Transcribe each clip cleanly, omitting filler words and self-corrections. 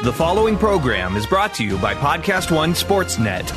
The following program is brought to you by PodcastOne Sportsnet.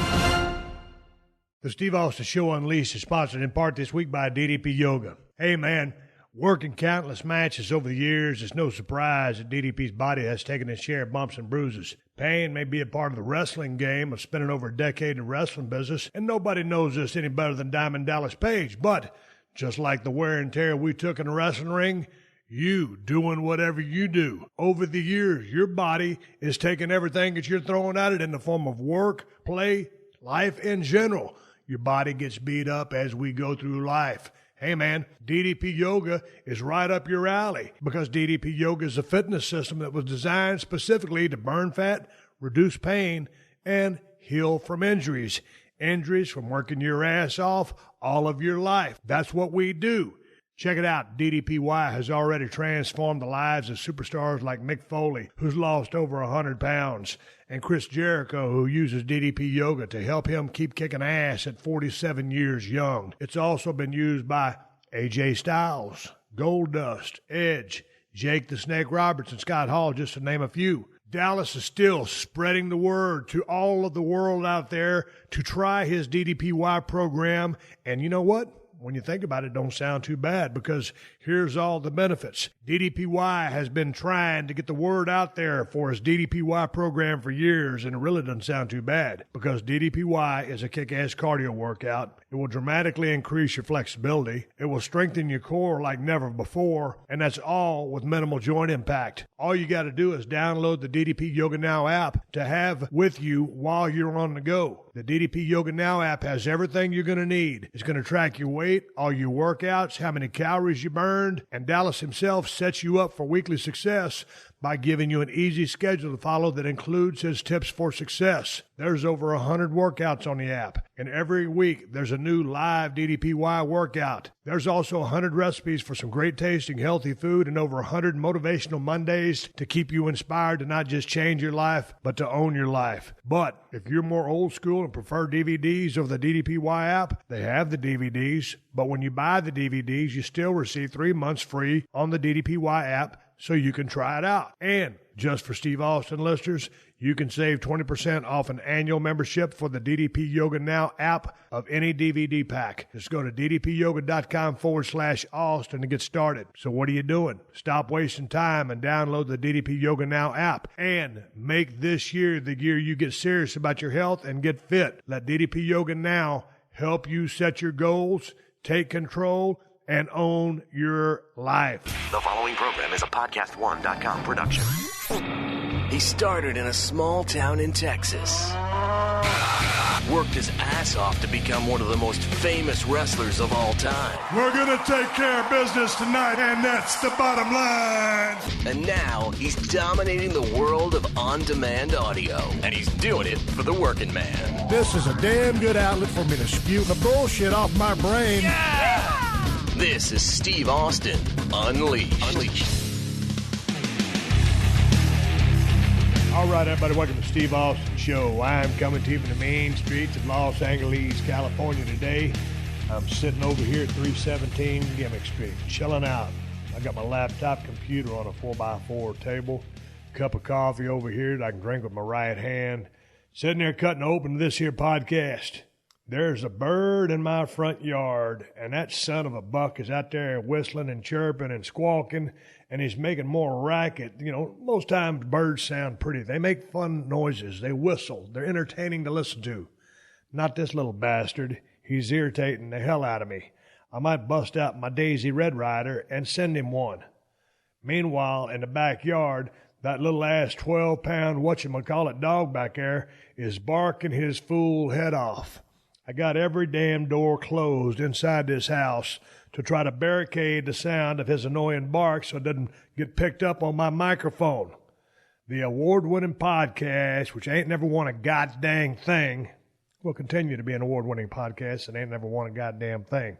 The Steve Austin Show Unleashed is sponsored in part this week by DDP Yoga. Hey, man, working countless matches over the years, it's no surprise that DDP's body has taken its share of bumps and bruises. Pain may be a part of the wrestling game of spending over a decade in the wrestling business, and nobody knows this any better than Diamond Dallas Page. But just like the wear and tear we took in the wrestling ring, you doing whatever you do. Over the years, your body is taking everything that you're throwing at it in the form of work, play, life in general. Your body gets beat up as we go through life. Hey man, DDP Yoga is right up your alley because DDP Yoga is a fitness system that was designed specifically to burn fat, reduce pain, and heal from injuries. Injuries from working your ass off all of your life. That's what we do. Check it out. DDPY has already transformed the lives of superstars like Mick Foley, who's lost over 100 pounds, and Chris Jericho, who uses DDP Yoga to help him keep kicking ass at 47 years young. It's also been used by AJ Styles, Goldust, Edge, Jake the Snake Roberts, and Scott Hall, just to name a few. Dallas is still spreading the word to all of the world out there to try his DDPY program, and you know what? When you think about it, don't sound too bad because here's all the benefits. DDPY has been trying to get the word out there for his DDPY program for years, and it really doesn't sound too bad because DDPY is a kick-ass cardio workout. It will dramatically increase your flexibility. It will strengthen your core like never before, and that's all with minimal joint impact. All you got to do is download the DDP Yoga Now app to have with you while you're on the go. The DDP Yoga Now app has everything you're going to need. It's going to track your weight, all your workouts, how many calories you burned, and Dallas himself sets you up for weekly success by giving you an easy schedule to follow that includes his tips for success. There's over 100 workouts on the app, and every week there's a new live DDPY workout. There's also 100 recipes for some great tasting healthy food and over 100 motivational Mondays to keep you inspired to not just change your life, but to own your life. But if you're more old school and prefer DVDs over the DDPY app, they have the DVDs, but when you buy the DVDs, you still receive 3 months free on the DDPY app, so you can try it out. And just for Steve Austin listeners, you can save 20% off an annual membership for the DDP Yoga Now app of any DVD pack. Just go to ddpyoga.com/Austin to get started. So what are you doing? Stop wasting time and download the DDP Yoga Now app. And make this year the year you get serious about your health and get fit. Let DDP Yoga Now help you set your goals, take control, and own your life. The following program is a PodcastOne.com production. He started in a small town in Texas. Worked his ass off to become one of the most famous wrestlers of all time. We're going to take care of business tonight, and that's the bottom line. And now he's dominating the world of on-demand audio. And he's doing it for the working man. This is a damn good outlet for me to spew the bullshit off my brain. Yeah! This is Steve Austin Unleashed. All right, everybody, welcome to Steve Austin Show. I'm coming to you from the main streets of Los Angeles, California today. I'm sitting over here at 317 Gimmick Street, chilling out. I got my laptop computer on a 4x4 table, cup of coffee over here that I can drink with my right hand, sitting there cutting open this here podcast. There's a bird in my front yard, and that son of a buck is out there whistling and chirping and squawking, and he's making more racket. You know, most times birds sound pretty. They make fun noises. They whistle. They're entertaining to listen to. Not this little bastard. He's irritating the hell out of me. I might bust out my Daisy Red Ryder and send him one. Meanwhile, in the backyard, that little ass 12-pound whatchamacallit dog back there is barking his fool head off. I got every damn door closed inside this house to try to barricade the sound of his annoying bark so it doesn't get picked up on my microphone. The award-winning podcast, which ain't never won a goddamn thing, will continue to be an award-winning podcast and ain't never won a goddamn thing.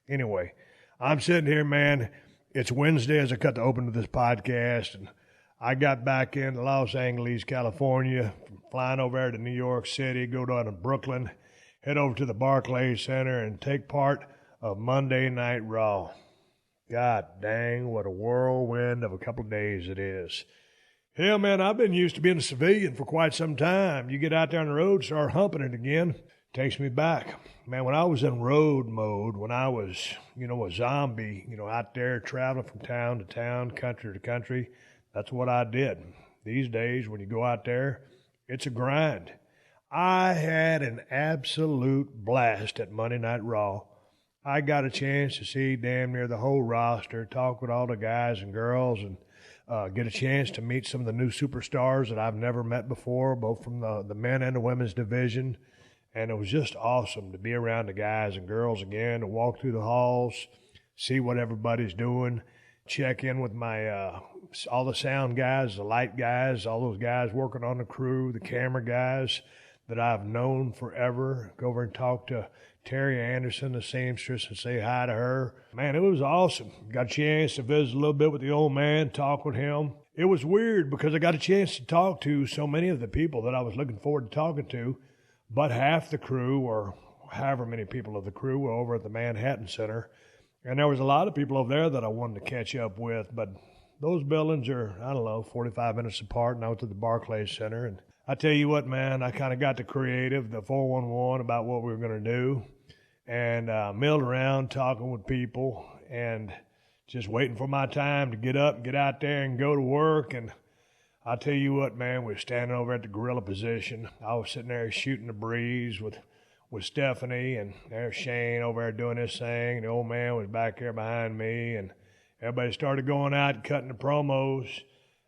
Anyway, I'm sitting here, man. It's Wednesday as I cut the open to this podcast, and I got back into Los Angeles, California, flying over there to New York City, go down to Brooklyn, head over to the Barclays Center and take part of Monday Night Raw. God dang, what a whirlwind of a couple of days it is. Hell, man, I've been used to being a civilian for quite some time. You get out there on the road, start humping it again. Takes me back. Man, when I was in road mode, when I was, a zombie, out there traveling from town to town, country to country, that's what I did. These days, when you go out there, it's a grind. I had an absolute blast at Monday Night Raw. I got a chance to see damn near the whole roster, talk with all the guys and girls, and get a chance to meet some of the new superstars that I've never met before, both from the men and the women's division. And it was just awesome to be around the guys and girls again, to walk through the halls, see what everybody's doing, check in with my all the sound guys, the light guys, all those guys working on the crew, the camera guys that I've known forever. Go over and talk to Terry Anderson, the seamstress, and say hi to her. Man, it was awesome. Got a chance to visit a little bit with the old man, talk with him. It was weird because I got a chance to talk to so many of the people that I was looking forward to talking to. But half the crew, or however many people of the crew, were over at the Manhattan Center. And there was a lot of people over there that I wanted to catch up with. But those buildings are, 45 minutes apart. And I went to the Barclays Center. And I tell you what, man, I kind of got the 411 about what we were going to do. And milled around talking with people and just waiting for my time to get up and get out there and go to work. And I'll tell you what, man, we were standing over at the gorilla position. I was sitting there shooting the breeze with Stephanie, and there's Shane over there doing his thing, and the old man was back there behind me, and everybody started going out and cutting the promos.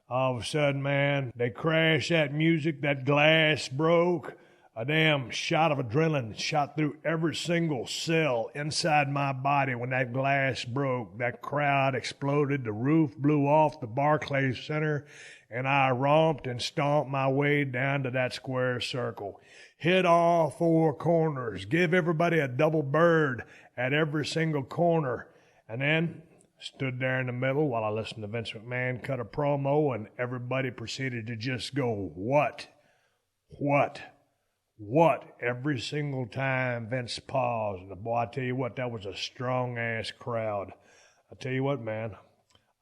All of a sudden, man, they crashed that music, that glass broke. A damn shot of adrenaline shot through every single cell inside my body when that glass broke. That crowd exploded. The roof blew off the Barclays Center, and I romped and stomped my way down to that square circle. Hit all four corners. Give everybody a double bird at every single corner. And then stood there in the middle while I listened to Vince McMahon cut a promo, and everybody proceeded to just go, what? Every single time Vince paused. And boy, I tell you what, that was a strong-ass crowd. I tell you what, man,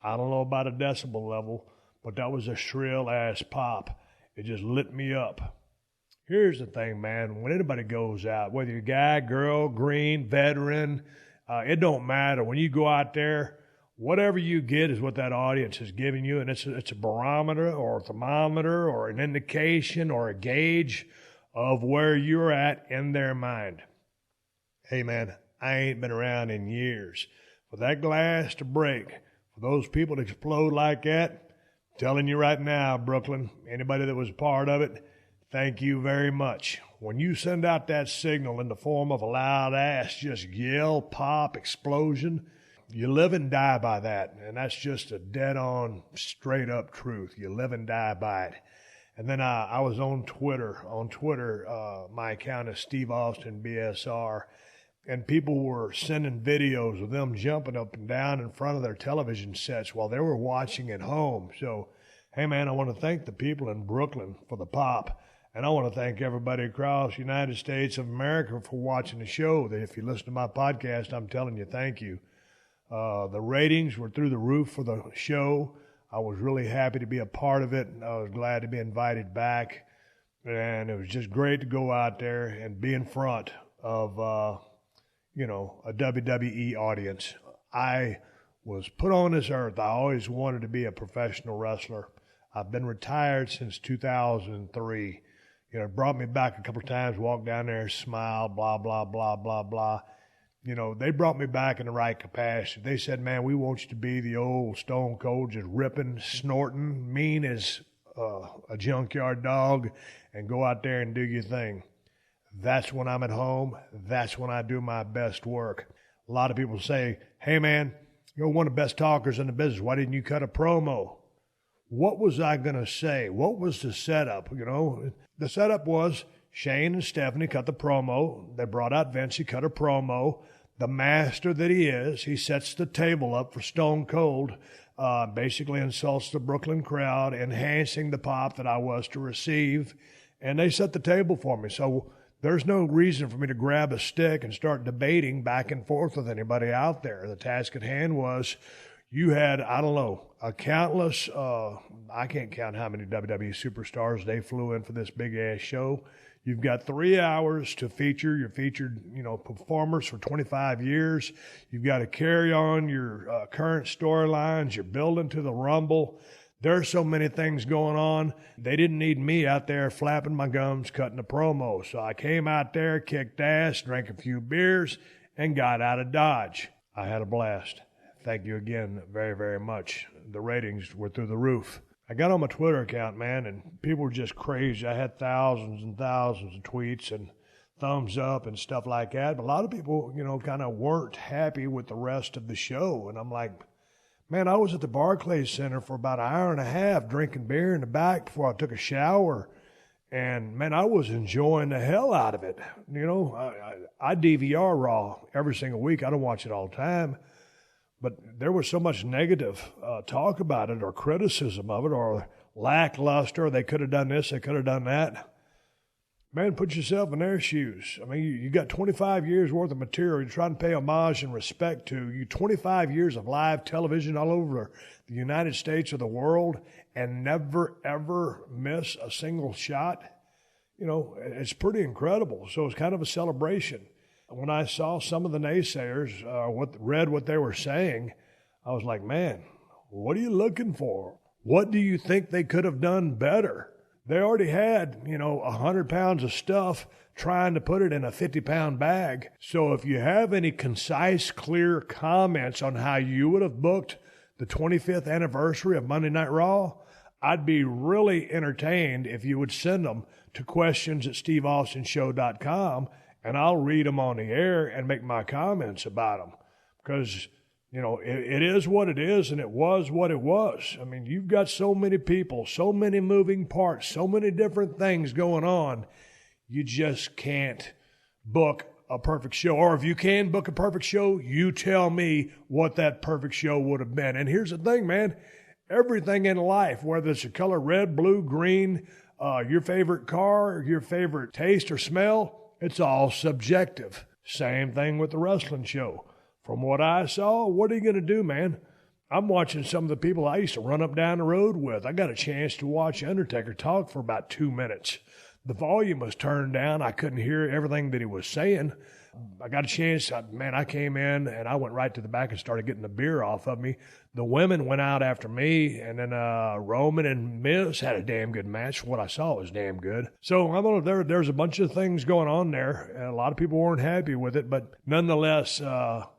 I don't know about a decibel level, but that was a shrill-ass pop. It just lit me up. Here's the thing, man. When anybody goes out, whether you're a guy, girl, green, veteran, it don't matter. When you go out there, whatever you get is what that audience is giving you, and it's a barometer or a thermometer or an indication or a gauge of where you're at in their mind. Hey, man, I ain't been around in years. For that glass to break, for those people to explode like that, I'm telling you right now, Brooklyn, anybody that was a part of it, thank you very much. When you send out that signal in the form of a loud ass, just yell, pop, explosion, you live and die by that. And that's just a dead-on, straight-up truth. You live and die by it. And then I was on Twitter. My account is Steve Austin BSR. And people were sending videos of them jumping up and down in front of their television sets while they were watching at home. So, hey, man, I want to thank the people in Brooklyn for the pop. And I want to thank everybody across the United States of America for watching the show. If you listen to my podcast, I'm telling you, thank you. The ratings were through the roof for the show. I was really happy to be a part of it. I was glad to be invited back. And it was just great to go out there and be in front of, a WWE audience. I was put on this earth. I always wanted to be a professional wrestler. I've been retired since 2003. It brought me back a couple of times, walked down there, smiled, blah, blah, blah, blah, blah. They brought me back in the right capacity. They said, man, we want you to be the old Stone Cold, just ripping, snorting, mean as a junkyard dog, and go out there and do your thing. That's when I'm at home. That's when I do my best work. A lot of people say, hey, man, you're one of the best talkers in the business. Why didn't you cut a promo? What was I going to say? What was the setup? The setup was Shane and Stephanie cut the promo. They brought out Vince. He cut a promo. The master that he is, he sets the table up for Stone Cold, basically insults the Brooklyn crowd, enhancing the pop that I was to receive. And they set the table for me. So there's no reason for me to grab a stick and start debating back and forth with anybody out there. The task at hand was you had, a countless, I can't count how many WWE superstars they flew in for this big-ass show. You've got 3 hours to feature your featured, performers for 25 years. You've got to carry on your current storylines. You're building to the Rumble. There's so many things going on. They didn't need me out there flapping my gums, cutting a promo. So I came out there, kicked ass, drank a few beers, and got out of Dodge. I had a blast. Thank you again very, very much. The ratings were through the roof. I got on my Twitter account, man, and people were just crazy. I had thousands and thousands of tweets and thumbs up and stuff like that. But a lot of people, kind of weren't happy with the rest of the show. And I'm like, man, I was at the Barclays Center for about an hour and a half drinking beer in the back before I took a shower. And, man, I was enjoying the hell out of it. I DVR Raw every single week. I don't watch it all the time. But there was so much negative talk about it or criticism of it or lackluster. They could have done this. They could have done that. Man, put yourself in their shoes. I mean, you got 25 years worth of material. You're trying to pay homage and respect to. 25 years of live television all over the United States or the world and never, ever miss a single shot. It's pretty incredible. So it's kind of a celebration. When I saw some of the naysayers read what they were saying, I was like, man, what are you looking for? What do you think they could have done better? They already had, 100 pounds of stuff trying to put it in a 50-pound bag. So if you have any concise, clear comments on how you would have booked the 25th anniversary of Monday Night Raw, I'd be really entertained if you would send them to questions@steveaustonshow.com, and I'll read them on the air and make my comments about them. Because, it is what it is, and it was what it was. I mean, you've got so many people, so many moving parts, so many different things going on. You just can't book a perfect show. Or if you can book a perfect show, you tell me what that perfect show would have been. And here's the thing, man. Everything in life, whether it's the color red, blue, green, your favorite car, your favorite taste or smell, it's all subjective. Same thing with the wrestling show. From what I saw, what are you going to do, man? I'm watching some of the people I used to run up down the road with. I got a chance to watch Undertaker talk for about 2 minutes. The volume was turned down. I couldn't hear everything that he was saying. I got a chance. I came in and I went right to the back and started getting the beer off of me. The women went out after me, and then Roman and Miz had a damn good match. What I saw was damn good. So there's a bunch of things going on there, and a lot of people weren't happy with it. But nonetheless,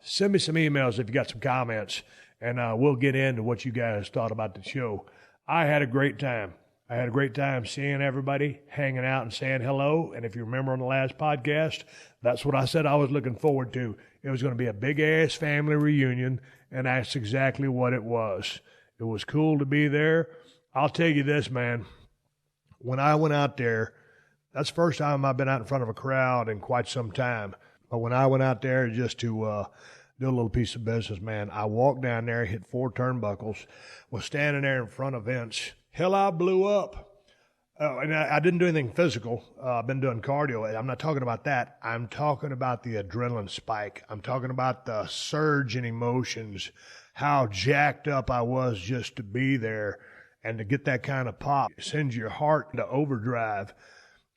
send me some emails if you got some comments, and we'll get into what you guys thought about the show. I had a great time. I had a great time seeing everybody, hanging out and saying hello. And if you remember on the last podcast, that's what I said I was looking forward to. It was going to be a big-ass family reunion, and that's exactly what it was. It was cool to be there. I'll tell you this, man. When I went out there, that's the first time I've been out in front of a crowd in quite some time. But when I went out there just to do a little piece of business, man, I walked down there, hit 4 turnbuckles, was standing there in front of Vince. Hell, I blew up. And I didn't do anything physical. I've been doing cardio. I'm not talking about that. I'm talking about the adrenaline spike. I'm talking about the surge in emotions, how jacked up I was just to be there and to get that kind of pop. It sends your heart into overdrive.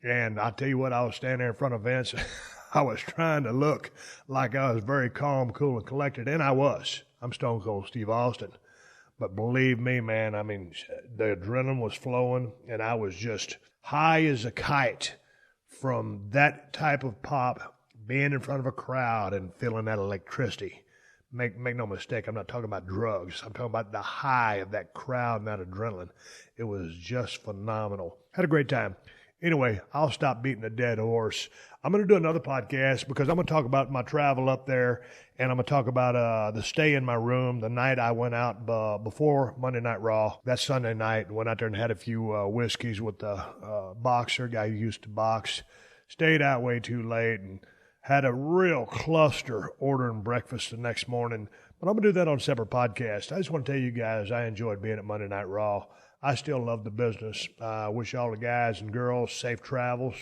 And I'll tell you what, I was standing there in front of Vince. I was trying to look like I was very calm, cool, and collected, and I was. I'm Stone Cold Steve Austin. But believe me, man, I mean, the adrenaline was flowing, and I was just high as a kite from that type of pop, being in front of a crowd and feeling that electricity. Make no mistake, I'm not talking about drugs. I'm talking about the high of that crowd and that adrenaline. It was just phenomenal. Had a great time. Anyway, I'll stop beating a dead horse. I'm going to do another podcast because I'm going to talk about my travel up there, and I'm going to talk about the stay in my room the night I went out before Monday Night Raw. That Sunday night, went out there and had a few whiskeys with the boxer, guy who used to box. Stayed out way too late and had a real cluster ordering breakfast the next morning. But I'm going to do that on a separate podcast. I just want to tell you guys I enjoyed being at Monday Night Raw. I still love the business. I wish all the guys and girls safe travels,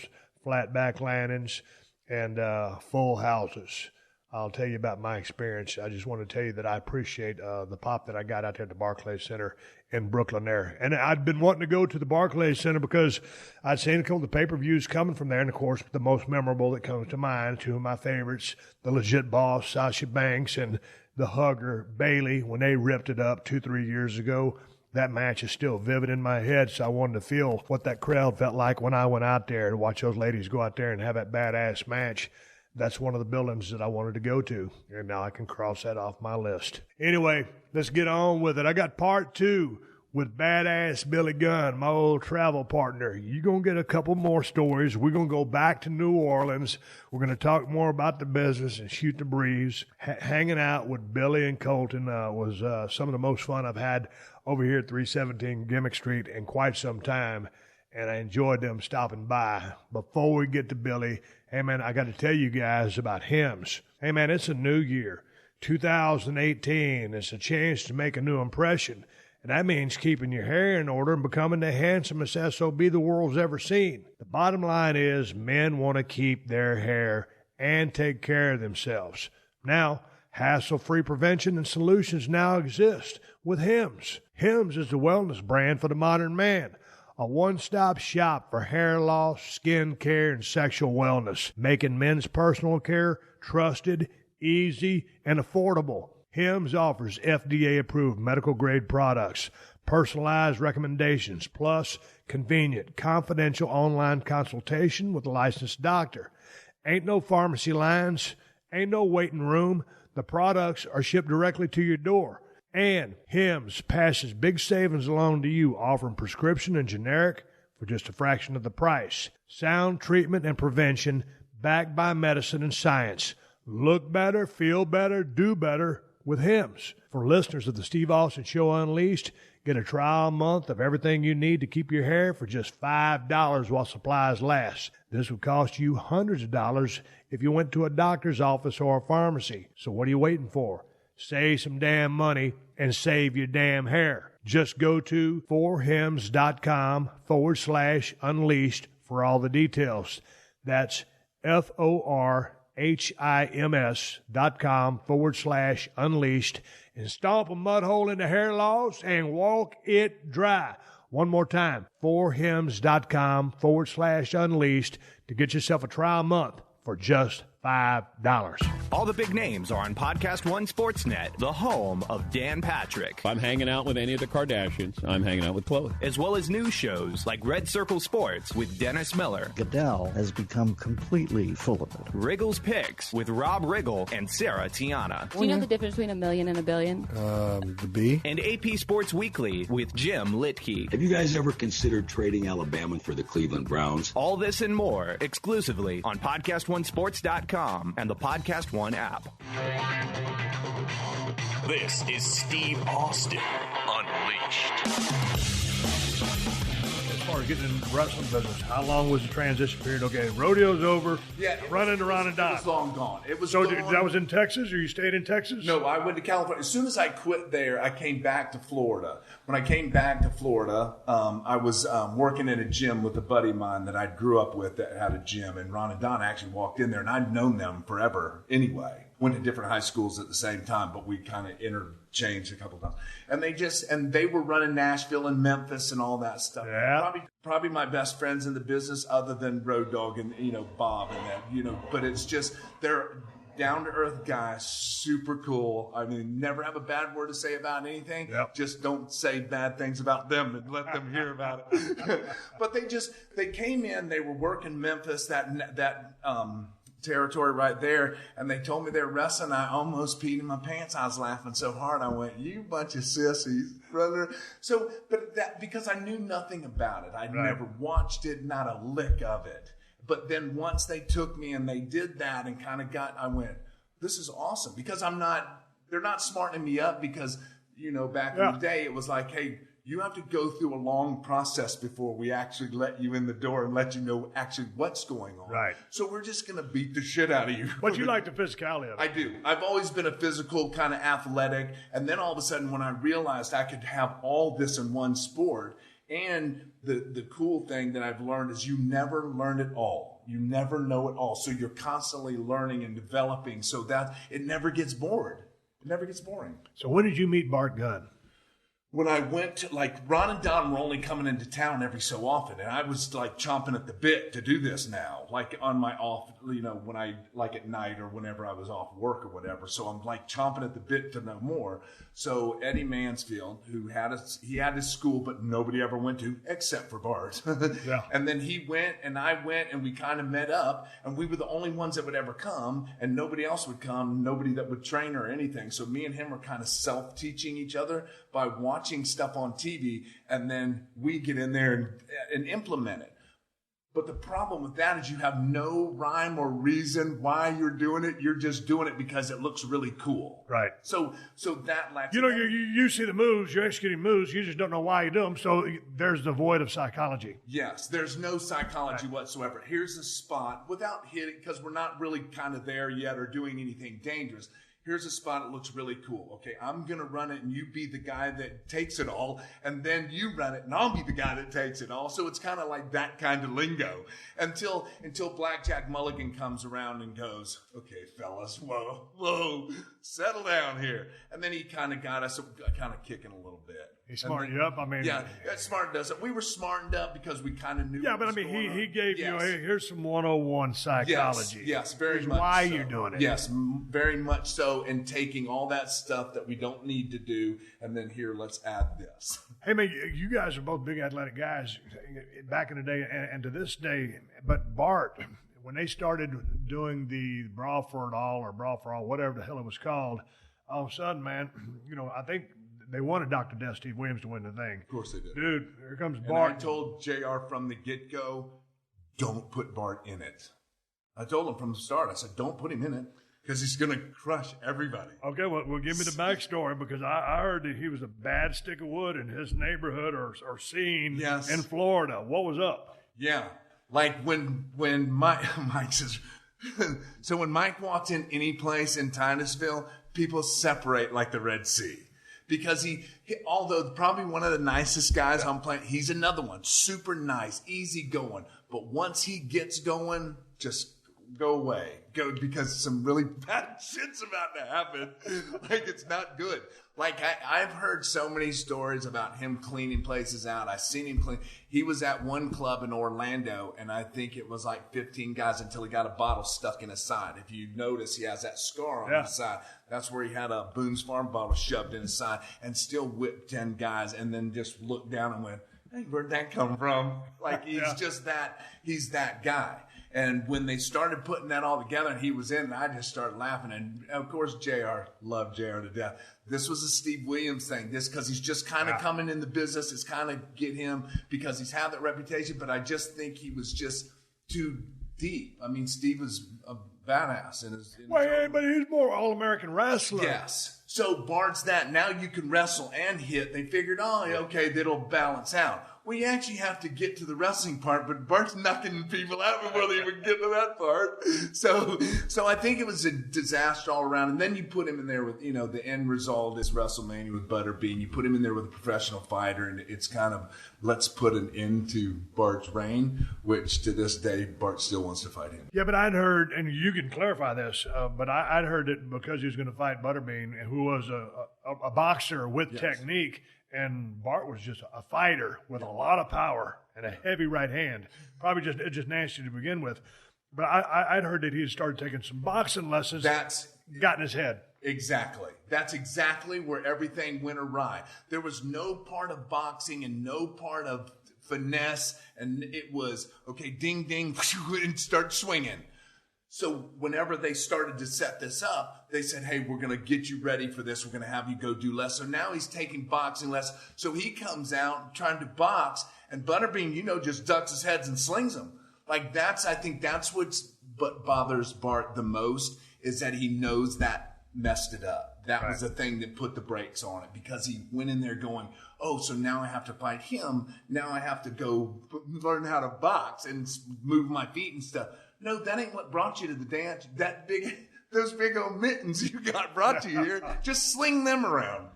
flat back landings, and full houses. I'll tell you about my experience. I just want to tell you that I appreciate the pop that I got out there at the Barclays Center in Brooklyn there. And I'd been wanting to go to the Barclays Center because I'd seen a couple of the pay-per-views coming from there. And, of course, the most memorable that comes to mind, two of my favorites, the Legit Boss, Sasha Banks, and the Hugger, Bailey, when they ripped it up 2-3 years ago. That match is still vivid in my head, so I wanted to feel what that crowd felt like when I went out there and watch those ladies go out there and have that badass match. That's one of the buildings that I wanted to go to, and now I can cross that off my list. Anyway, let's get on with it. I got part 2 with Badass Billy Gunn, my old travel partner. You're going to get a couple more stories. We're going to go back to New Orleans. We're going to talk more about the business and shoot the breeze. Hanging out with Billy and Colton was some of the most fun I've had over here at 317 Gimmick Street in quite some time, and I enjoyed them stopping by. Before we get to Billy, hey, man, I got to tell you guys about Hims. Hey, man, it's a new year, 2018. It's a chance to make a new impression, and that means keeping your hair in order and becoming the handsomest SOB the world's ever seen. The bottom line is men want to keep their hair and take care of themselves. Now, hassle-free prevention and solutions now exist with Hims. Hims is the wellness brand for the modern man. A one-stop shop for hair loss, skin care, and sexual wellness, making men's personal care trusted, easy, and affordable. Hims offers FDA-approved medical-grade products, personalized recommendations, plus convenient, confidential online consultation with a licensed doctor. Ain't no pharmacy lines, ain't no waiting room. The products are shipped directly to your door. And Hims passes big savings along to you, offering prescription and generic for just a fraction of the price. Sound treatment and prevention backed by medicine and science. Look better, feel better, do better with Hims. For listeners of the Steve Austin Show Unleashed, get a trial month of everything you need to keep your hair for just $5 while supplies last. This would cost you hundreds of dollars if you went to a doctor's office or a pharmacy. So what are you waiting for? Save some damn money and save your damn hair. Just go to forhims.com/unleashed for all the details. That's forhims.com/unleashed and stomp a mud hole in the hair loss and walk it dry. One more time, forhims.com/unleashed to get yourself a trial month for just $5. All the big names are on Podcast One Sportsnet, the home of Dan Patrick. If I'm hanging out with any of the Kardashians, I'm hanging out with Khloe. As well as news shows like Red Circle Sports with Dennis Miller. Goodell has become completely full of it. Wriggle's Picks with Rob Riggle and Sarah Tiana. Do you know the difference between a million and a billion? The B? And AP Sports Weekly with Jim Litke. Have you guys ever considered trading Alabama for the Cleveland Browns? All this and more exclusively on PodcastOneSports.com and the Podcast One app. This is Steve Austin Unleashed. As far as getting into the wrestling business, how long was the transition period? Okay, rodeo's over. Yeah, running around and dying. It was long gone. It was so gone. that was in Texas, or you stayed in Texas? No, I went to California. As soon as I quit there, I came back to Florida. When I came back to Florida, I was working in a gym with a buddy of mine that I grew up with that had a gym, and Ron and Don actually walked in there, and I'd known them forever anyway. Went to different high schools at the same time, but we kind of interchanged a couple times. And they were running Nashville and Memphis and all that stuff. Yeah. Probably my best friends in the business, other than Road Dogg and Bob and that. But it's just they're down to earth guys, super cool. I mean, never have a bad word to say about anything. Yep. Just don't say bad things about them and let them hear about it. But they came in. They were working Memphis, that territory right there, and they told me they were wrestling. I almost peed in my pants. I was laughing so hard. I went, "You bunch of sissies, brother." So, but that because I knew nothing about it. I'd never watched it, not a lick of it. But then once they took me and they did that and kind of I went, "This is awesome," because they're not smartening me up because back in the day it was like, "Hey, you have to go through a long process before we actually let you in the door and let you know actually what's going on." Right. So we're just going to beat the shit out of you. But you like the physicality of it. I do. I've always been a physical, kind of athletic. And then all of a sudden when I realized I could have all this in one sport, and the cool thing that I've learned is you never learn it all. You never know it all. So you're constantly learning and developing so that it never gets bored. It never gets boring. So when did you meet Bart Gunn? When I went to, like, Ron and Don were only coming into town every so often, and I was like chomping at the bit to do this now, like on my off, when I, like at night or whenever I was off work or whatever. So I'm like chomping at the bit to know more. So Eddie Mansfield, who he had his school, but nobody ever went to except for Bart. Yeah. And then he went and I went and we kind of met up, and we were the only ones that would ever come, and nobody else would come, nobody that would train or anything. So me and him were kind of self-teaching each other by watching stuff on TV, and then we get in there and implement it. But the problem with that is you have no rhyme or reason why you're doing it. You're just doing it because it looks really cool. Right. So that lacks. You see the moves, you're executing moves, you just don't know why you do them. So there's the void of psychology. Yes, there's no psychology whatsoever. Here's a spot without hitting, because we're not really kind of there yet or doing anything dangerous. Here's a spot that looks really cool. Okay, I'm going to run it, and you be the guy that takes it all, and then you run it, and I'll be the guy that takes it all. So it's kind of like that kind of lingo until Blackjack Mulligan comes around and goes, okay, fellas, whoa, settle down here. And then he kind of got us kind of kicking a little bit. He smartened you up? I mean, yeah, that smartened us up. We were smartened up because we kind of knew. Yeah, but I mean, he gave you, hey, here's some 101 psychology. Yes, very here's much why so. You're doing it. Yes, very much so, and taking all that stuff that we don't need to do, and then here, let's add this. Hey, man, you guys are both big athletic guys back in the day and to this day, but Bart, when they started doing the Brawl for It All or Brawl for All, whatever the hell it was called, all of a sudden, man, I think they wanted Dr. Death Steve Williams to win the thing. Of course they did. Dude, here comes Bart. And I told JR from the get-go, don't put Bart in it. I told him from the start, I said, don't put him in it because he's going to crush everybody. Okay, well, give me the backstory, because I heard that he was a bad stick of wood in his neighborhood or scene in Florida. What was up? Yeah, like when Mike says, so when Mike walked in any place in Titusville, people separate like the Red Sea. Because he, although probably one of the nicest guys on planet, he's another one. Super nice, easy going. But once he gets going, just go away. Go, because some really bad shit's about to happen. Like, it's not good. Like, I've heard so many stories about him cleaning places out. I've seen him clean. He was at one club in Orlando, and I think it was like 15 guys until he got a bottle stuck in his side. If you notice, he has that scar on his side. That's where he had a Boone's Farm bottle shoved in his side and still whipped 10 guys and then just looked down and went, hey, where'd that come from? Like, he's just that, he's that guy. And when they started putting that all together and he was in, I just started laughing. And, of course, JR loved JR to death. This was a Steve Williams thing. This, because he's just kind of coming in the business. It's kind of get him because he's had that reputation. But I just think he was just too deep. I mean, Steve was a badass. But he's more All-American wrestler. Yes. So Bart's that. Now you can wrestle and hit. They figured, okay, that'll balance out. Well, you actually have to get to the wrestling part, but Bart's knocking people out before they even get to that part. So I think it was a disaster all around. And then you put him in there with, the end result is WrestleMania with Butterbean. You put him in there with a professional fighter, and it's kind of, let's put an end to Bart's reign, which to this day, Bart still wants to fight him. Yeah, but I'd heard, and you can clarify this, but I'd heard that because he was going to fight Butterbean, who was a boxer with technique, and Bart was just a fighter with a lot of power and a heavy right hand. Probably just nasty to begin with. But I'd heard that he had started taking some boxing lessons. That's got in his head. Exactly. That's exactly where everything went awry. There was no part of boxing and no part of finesse. And it was, okay, ding, ding, and start swinging. So whenever they started to set this up, they said, hey, we're going to get you ready for this. We're going to have you go do less. So now he's taking boxing lessons. So he comes out trying to box, and Butterbean, just ducks his heads and slings them. Like, I think that's what bothers Bart the most, is that he knows that messed it up. That was the thing that put the brakes on it, because he went in there going, oh, so now I have to fight him. Now I have to go learn how to box and move my feet and stuff. No, that ain't what brought you to the dance. Those big old mittens you got brought you here, just sling them around.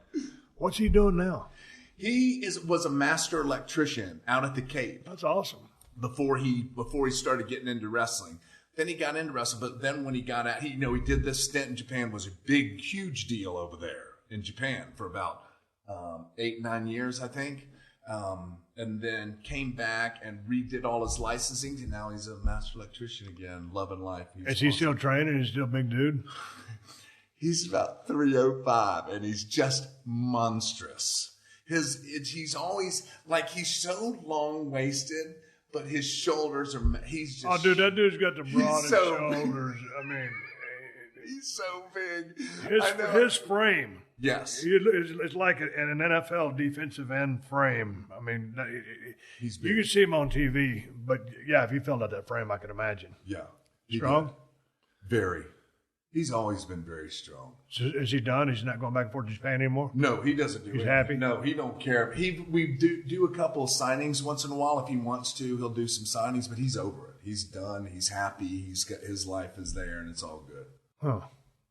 What's he doing now? He was a master electrician out at the Cape. That's awesome. before he started getting into wrestling. Then he got into wrestling, but then when he got out, he did this stint in Japan, was a big, huge deal over there in Japan for about 8-9 years, I think. And then came back and redid all his licensing, and now he's a master electrician again, loving life. Is he still training? He's still a big dude? He's about 305, and he's just monstrous. He's always, like, he's so long-waisted, but his shoulders are, he's just... Oh, dude, that dude's got the broadest shoulders. I mean... He's so big. His frame. Yes. It's like an NFL defensive end frame. I mean, he's big. You can see him on TV, but, yeah, if he fell out that frame, I could imagine. Yeah. Strong? Very. He's always been very strong. So is he done? He's not going back and forth to Japan anymore? No, he doesn't do it. He's happy? No, he don't care. We do a couple of signings once in a while. If he wants to, he'll do some signings, but he's over it. He's done. He's happy. He's got, his life is there, and it's all good. Huh.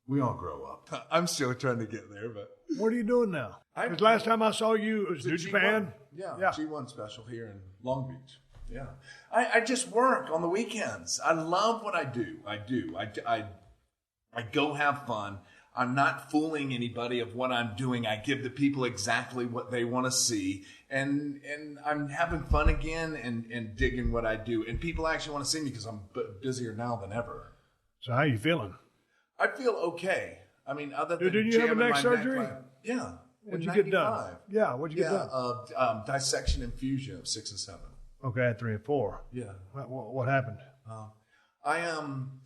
We all grow up. I'm still trying to get there, but... What are you doing now? Because last time I saw you, it was New Japan. Yeah, G1 special here in Long Beach. Yeah. I just work on the weekends. I love what I do. I go have fun. I'm not fooling anybody of what I'm doing. I give the people exactly what they want to see. And I'm having fun again and digging what I do. And people actually want to see me because I'm busier now than ever. So how you feeling? I feel okay. I mean, other than didn't you have a neck surgery? Yeah. What'd you get done? Yeah, what'd you get done? Dissection and fusion of 6 and 7. Okay, at 3 and 4. Yeah. What happened?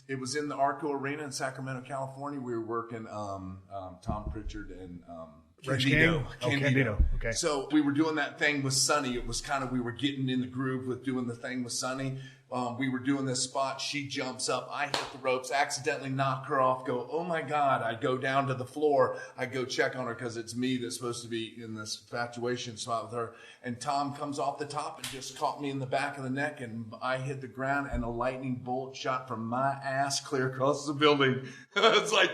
It was in the Arco Arena in Sacramento, California. We were working Tom Pritchard and Candido. Okay. So we were doing that thing with Sonny. It was kind of, we were getting in the groove with doing the thing with Sonny. We were doing this spot. She jumps up. I hit the ropes, accidentally knock her off, go, oh my God. I go down to the floor. I go check on her because it's me that's supposed to be in this infatuation spot with her. And Tom comes off the top and just caught me in the back of the neck. And I hit the ground and a lightning bolt shot from my ass clear across the building. It's like,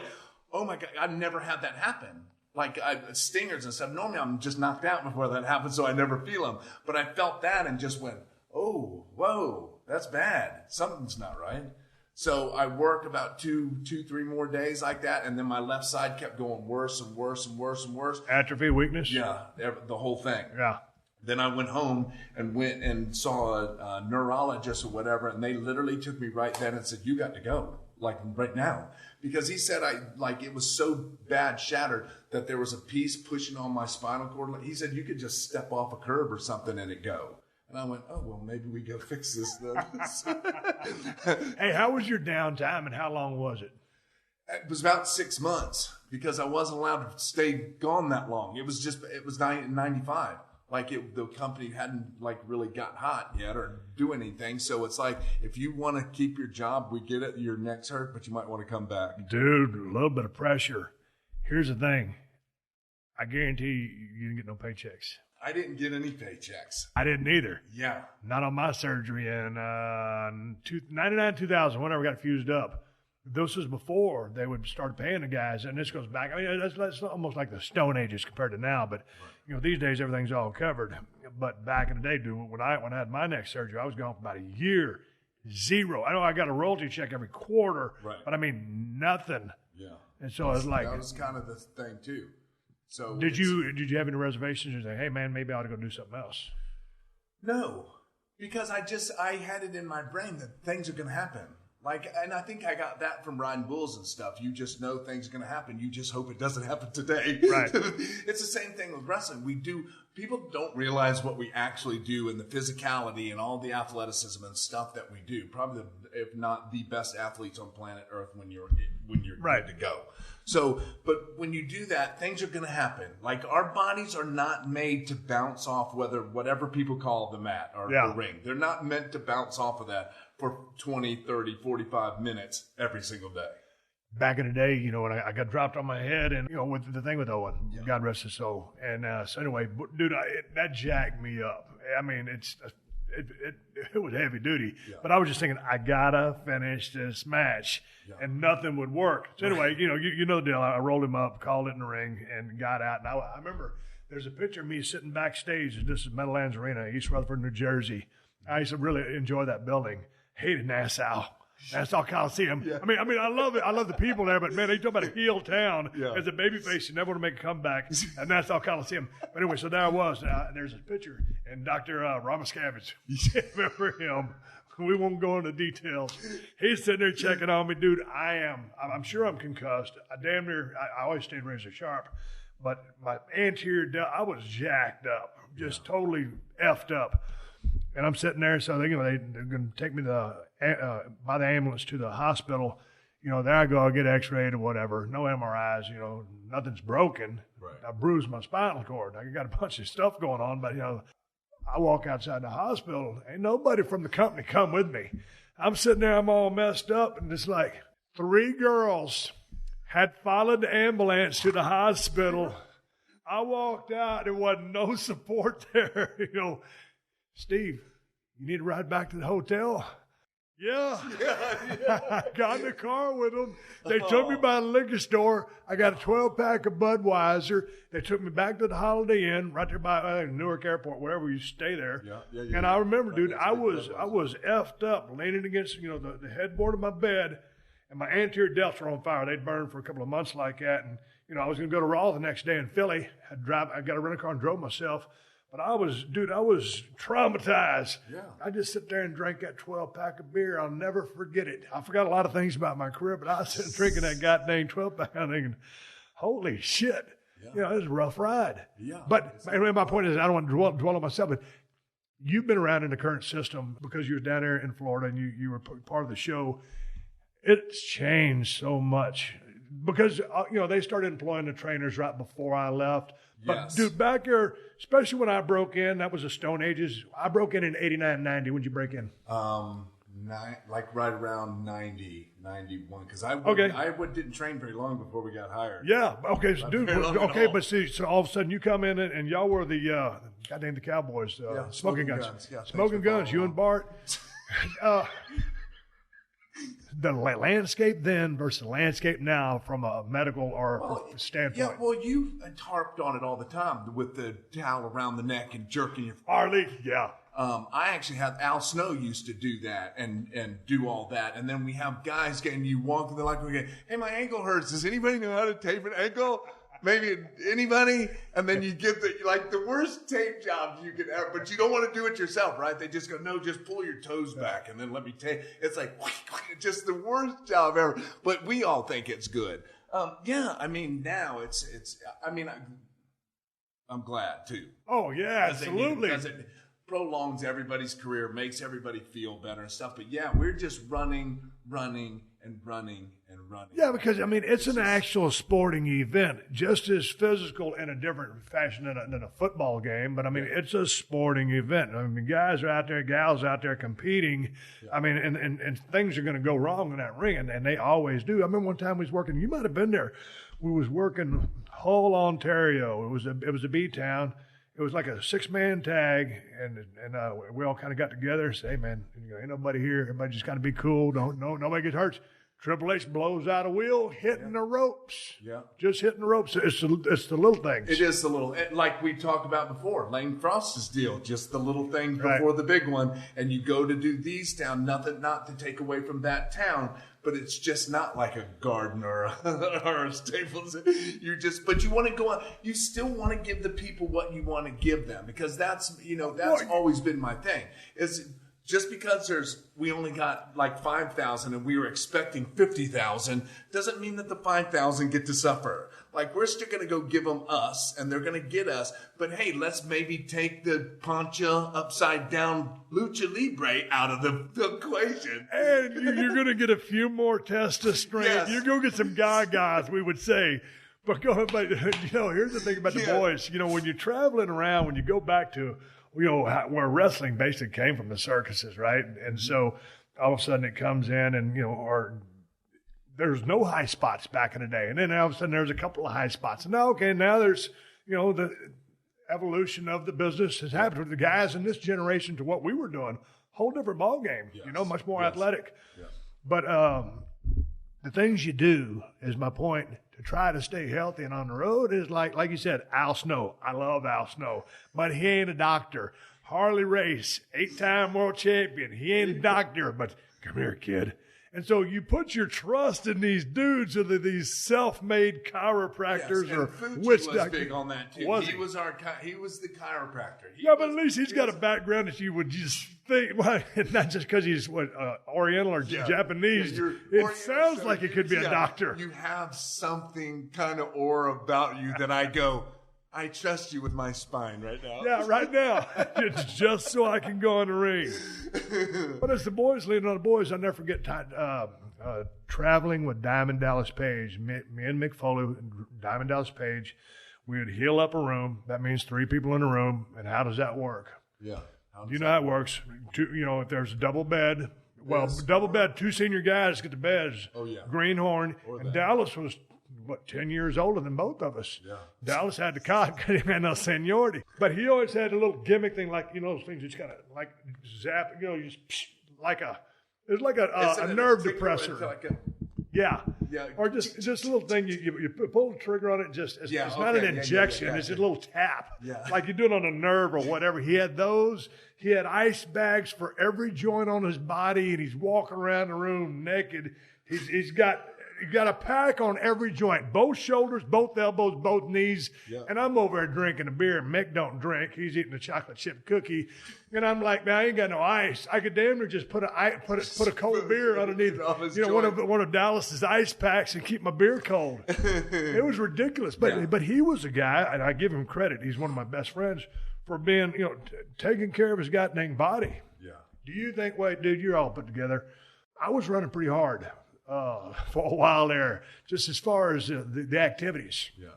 oh my God. I've never had that happen. Like stingers and stuff. Normally I'm just knocked out before that happens, so I never feel them. But I felt that and just went, oh, whoa. That's bad. Something's not right. So I worked about 2-3 more days like that, and then my left side kept going worse and worse and worse and worse. Atrophy, weakness? Yeah, the whole thing. Yeah. Then I went home and went and saw a neurologist or whatever, and they literally took me right then and said, you got to go, like right now. Because he said it was so bad shattered that there was a piece pushing on my spinal cord. He said you could just step off a curb or something and it go. And I went, oh, well, maybe we go fix this then. Hey, how was your downtime and how long was it? It was about 6 months because I wasn't allowed to stay gone that long. It was 95. Like the company hadn't really got hot yet or do anything. So it's like, if you want to keep your job, we get it. Your neck's hurt, but you might want to come back. Dude, a little bit of pressure. Here's the thing. I guarantee you didn't get no paychecks. I didn't get any paychecks. I didn't either. Yeah. Not on my surgery in 99, 2000, whenever I got fused up. This was before they would start paying the guys, and this goes back. I mean, that's almost like the Stone Ages compared to now, but these days everything's all covered. But back in the day, dude, when I had my neck surgery, I was gone for about a year, zero. I know I got a royalty check every quarter, right, but I mean nothing. Yeah. And so it's like that was kind of the thing too. So did you have any reservations? You say, hey man, maybe I ought to go do something else? No, because I had it in my brain that things are going to happen. And I think I got that from riding bulls and stuff. You just know things are going to happen. You just hope it doesn't happen today. Right. It's the same thing with wrestling. People don't realize what we actually do and the physicality and all the athleticism and stuff that we do. Probably, if not the best athletes on planet Earth when you're right good to go. So, but when you do that, things are going to happen. Like our bodies are not made to bounce off whatever people call the mat or the ring. They're not meant to bounce off of that for 20, 30, 45 minutes every single day. Back in the day, when I got dropped on my head and, with the thing with Owen, God rest his soul. And so anyway, dude, that jacked me up. I mean, it was heavy duty, but I was just thinking, I gotta finish this match, and nothing would work. So anyway, you know the deal. I rolled him up, called it in the ring, and got out. And I remember there's a picture of me sitting backstage. This is Meadowlands Arena, East Rutherford, New Jersey. I used to really enjoy that building. Hated Nassau Coliseum. Yeah. I mean, I love it. I love the people there, but man, they talk about a heel town. As a babyface, you never want to make a comeback at Nassau Coliseum. But anyway, so there I was. There's a picture, and Dr. Ramascavage, remember him? We won't go into details. He's sitting there checking on me, dude. I'm sure I'm concussed. I always stayed razor sharp, but my anterior I was jacked up, just totally effed up. And I'm sitting there, so they're going to take me by the ambulance to the hospital. There I go. I'll get X-rayed or whatever. No MRIs. Nothing's broken. Right. I bruised my spinal cord. I got a bunch of stuff going on, but I walk outside the hospital. Ain't nobody from the company come with me. I'm sitting there. I'm all messed up, and it's like 3 girls had followed the ambulance to the hospital. I walked out. There wasn't no support there. Steve, you need to ride back to the hotel? Yeah. I got in the car with them. They took me by the liquor store. I got a 12-pack of Budweiser. They took me back to the Holiday Inn right there by Newark Airport, wherever you stay there. Yeah. And I remember, dude, I was effed up, leaning against the headboard of my bed, and my anterior delts were on fire. They'd burned for a couple of months like that, and I was going to go to RAW the next day in Philly. I got a rental car and drove myself. But I was traumatized. Yeah. I just sit there and drank that 12-pack of beer. I'll never forget it. I forgot a lot of things about my career, but I was sitting drinking that goddamn 12-pack. I'm thinking, holy shit. Yeah. It was a rough ride. Yeah. But anyway, my point is, I don't want to dwell on myself, but you've been around in the current system because you were down there in Florida and you were part of the show. It's changed so much because, they started employing the trainers right before I left. But, dude, back there, especially when I broke in, that was the Stone Ages. I broke in 89, 90. When did you break in? Like right around 90, 91. Because I didn't train very long before we got hired. Yeah. Okay, so, dude. Okay, but see, so all of a sudden you come in and y'all were the Cowboys. Smoking guns. Yeah, smoking guns. You and Bart. The landscape then versus the landscape now from a medical or standpoint. Yeah, well, you harped on it all the time with the towel around the neck and jerking your... Harley, yeah. I actually had Al Snow used to do that and do all that. And then we have guys getting you walking, they're like, hey, my ankle hurts. Does anybody know how to tape an ankle? Maybe anybody? And then you get the worst tape job you could ever, but you don't want to do it yourself, right? They just go, no, just pull your toes back and then let me tape. It's like, just the worst job ever. But we all think it's good. Now I'm glad too. Oh, yeah, absolutely. Because it prolongs everybody's career, makes everybody feel better and stuff. But yeah, we're just running. Yeah, because, it's an actual sporting event, just as physical in a different fashion than a football game. But, it's a sporting event. Guys are out there, gals out there competing. Yeah. And things are going to go wrong in that ring, and they always do. I remember one time we was working, you might have been there. We was working Hull, Ontario. It was a B-town. It was like a 6-man tag, and we all kind of got together and said, hey, man, ain't nobody here. Everybody just got to be cool. Nobody gets hurt. Triple H blows out a wheel, hitting the ropes. Yeah. Just hitting the ropes. It's the little things. It is the little, like we talked about before, Lane Frost's deal, just the little things before the big one. And you go to do these town, nothing not to take away from that town, but it's just not like a Garden or a Staples. But you want to go on, you still want to give the people what you want to give them, because that's always been my thing. Is just because we only got like 5,000 and we were expecting 50,000 doesn't mean that the 5,000 get to suffer. Like, we're still going to go give them us and they're going to get us. But hey, let's maybe take the Poncha upside down Lucha Libre out of the equation. And you're going to get a few more testosterone. Yes. You're going to get some guys, we would say. But here's the thing about the boys. When you're traveling around, when you go back to where wrestling basically came from, the circuses, right? And so all of a sudden it comes in and, there's no high spots back in the day. And then all of a sudden there's a couple of high spots. And now there's, the evolution of the business has happened with the guys in this generation to what we were doing. Whole different ball game, much more athletic. Yes. But the things you do, is my point, to try to stay healthy and on the road is like you said, Al Snow. I love Al Snow, but he ain't a doctor. Harley Race, 8-time world champion. He ain't a doctor, but come here, kid. And so you put your trust in these dudes, or these self-made chiropractors, or witch was doctors. big on that too. He was the chiropractor. But at least he's got a background that you would just think, well, not just because he's Oriental or Japanese. It sounds like it could be a doctor. You have something kind of aura about you that I go, I trust you with my spine right now. Yeah, right now. Just so I can go in the ring. But as the boys leaning on the boys, I'll never forget traveling with Diamond Dallas Page. Me and Mick Foley, Diamond Dallas Page, we would heal up a room. That means 3 people in a room. And how does that work? Yeah. You know how it works. If there's a double bed, double bed, 2 senior guys get the beds. Oh, yeah. Greenhorn. And Dallas was 10 years older than both of us. Yeah. Dallas had the cot, he had no seniority. But he always had a little gimmick thing, like, those things you just kind of, like, zap, it's like a nerve depressor. Yeah. Or just a little thing, you pull the trigger on it, it's not an injection, it's just a little tap. Yeah. Like you do it on a nerve or whatever. He had those. He had ice bags for every joint on his body, and he's walking around the room naked. He's got a pack on every joint, both shoulders, both elbows, both knees. Yeah. And I'm over there drinking a beer. Mick don't drink. He's eating a chocolate chip cookie. And I'm like, man, I ain't got no ice. I could damn near just put a cold beer underneath, one of Dallas's ice packs and keep my beer cold. It was ridiculous. But he was a guy, and I give him credit. He's one of my best friends for being, taking care of his goddamn body. Yeah. Do you think, wait, dude, you're all put together. I was running pretty hard for a while there, just as far as the activities. Yeah.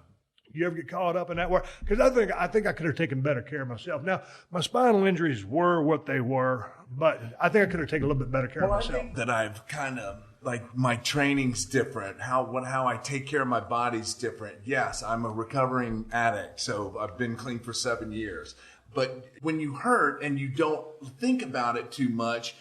You ever get caught up in that work? Because I think I could have taken better care of myself. Now, my spinal injuries were what they were, but I think I could have taken a little bit better care of myself. I think that I've kind of, like, my training's different. How I take care of my body's different. Yes, I'm a recovering addict, so I've been clean for 7 years. But when you hurt and you don't think about it too much,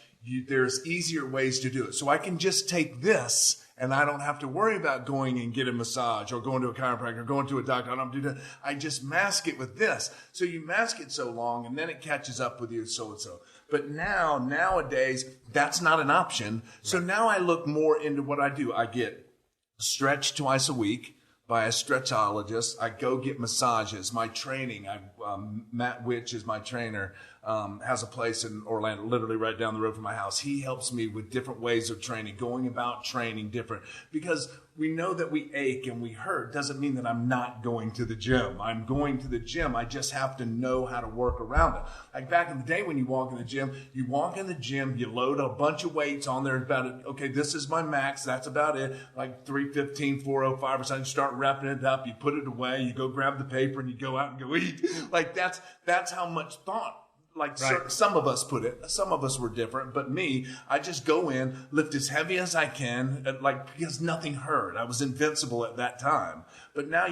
there's easier ways to do it. So I can just take this, and I don't have to worry about going and get a massage or going to a chiropractor or going to a doctor. I don't do that. I just mask it with this. So you mask it so long, and then it catches up with you so and so. But nowadays, that's not an option. So now I look more into what I do. I get stretched twice a week by a stretchologist. I go get massages. My training, Matt Witch is my trainer, has a place in Orlando, literally right down the road from my house. He helps me with different ways of training, going about training different. Because we know that we ache and we hurt doesn't mean that I'm not going to the gym. I'm going to the gym. I just have to know how to work around it. Like back in the day when you walk in the gym, you load a bunch of weights on there. Okay, this is my max. That's about it. Like 315, 405 or something. You start wrapping it up. You put it away. You go grab the paper and you go out and go eat. Like that's how much thought. Some of us put it. Some of us were different, but me, I just go in, lift as heavy as I can, because nothing hurt. I was invincible at that time. But now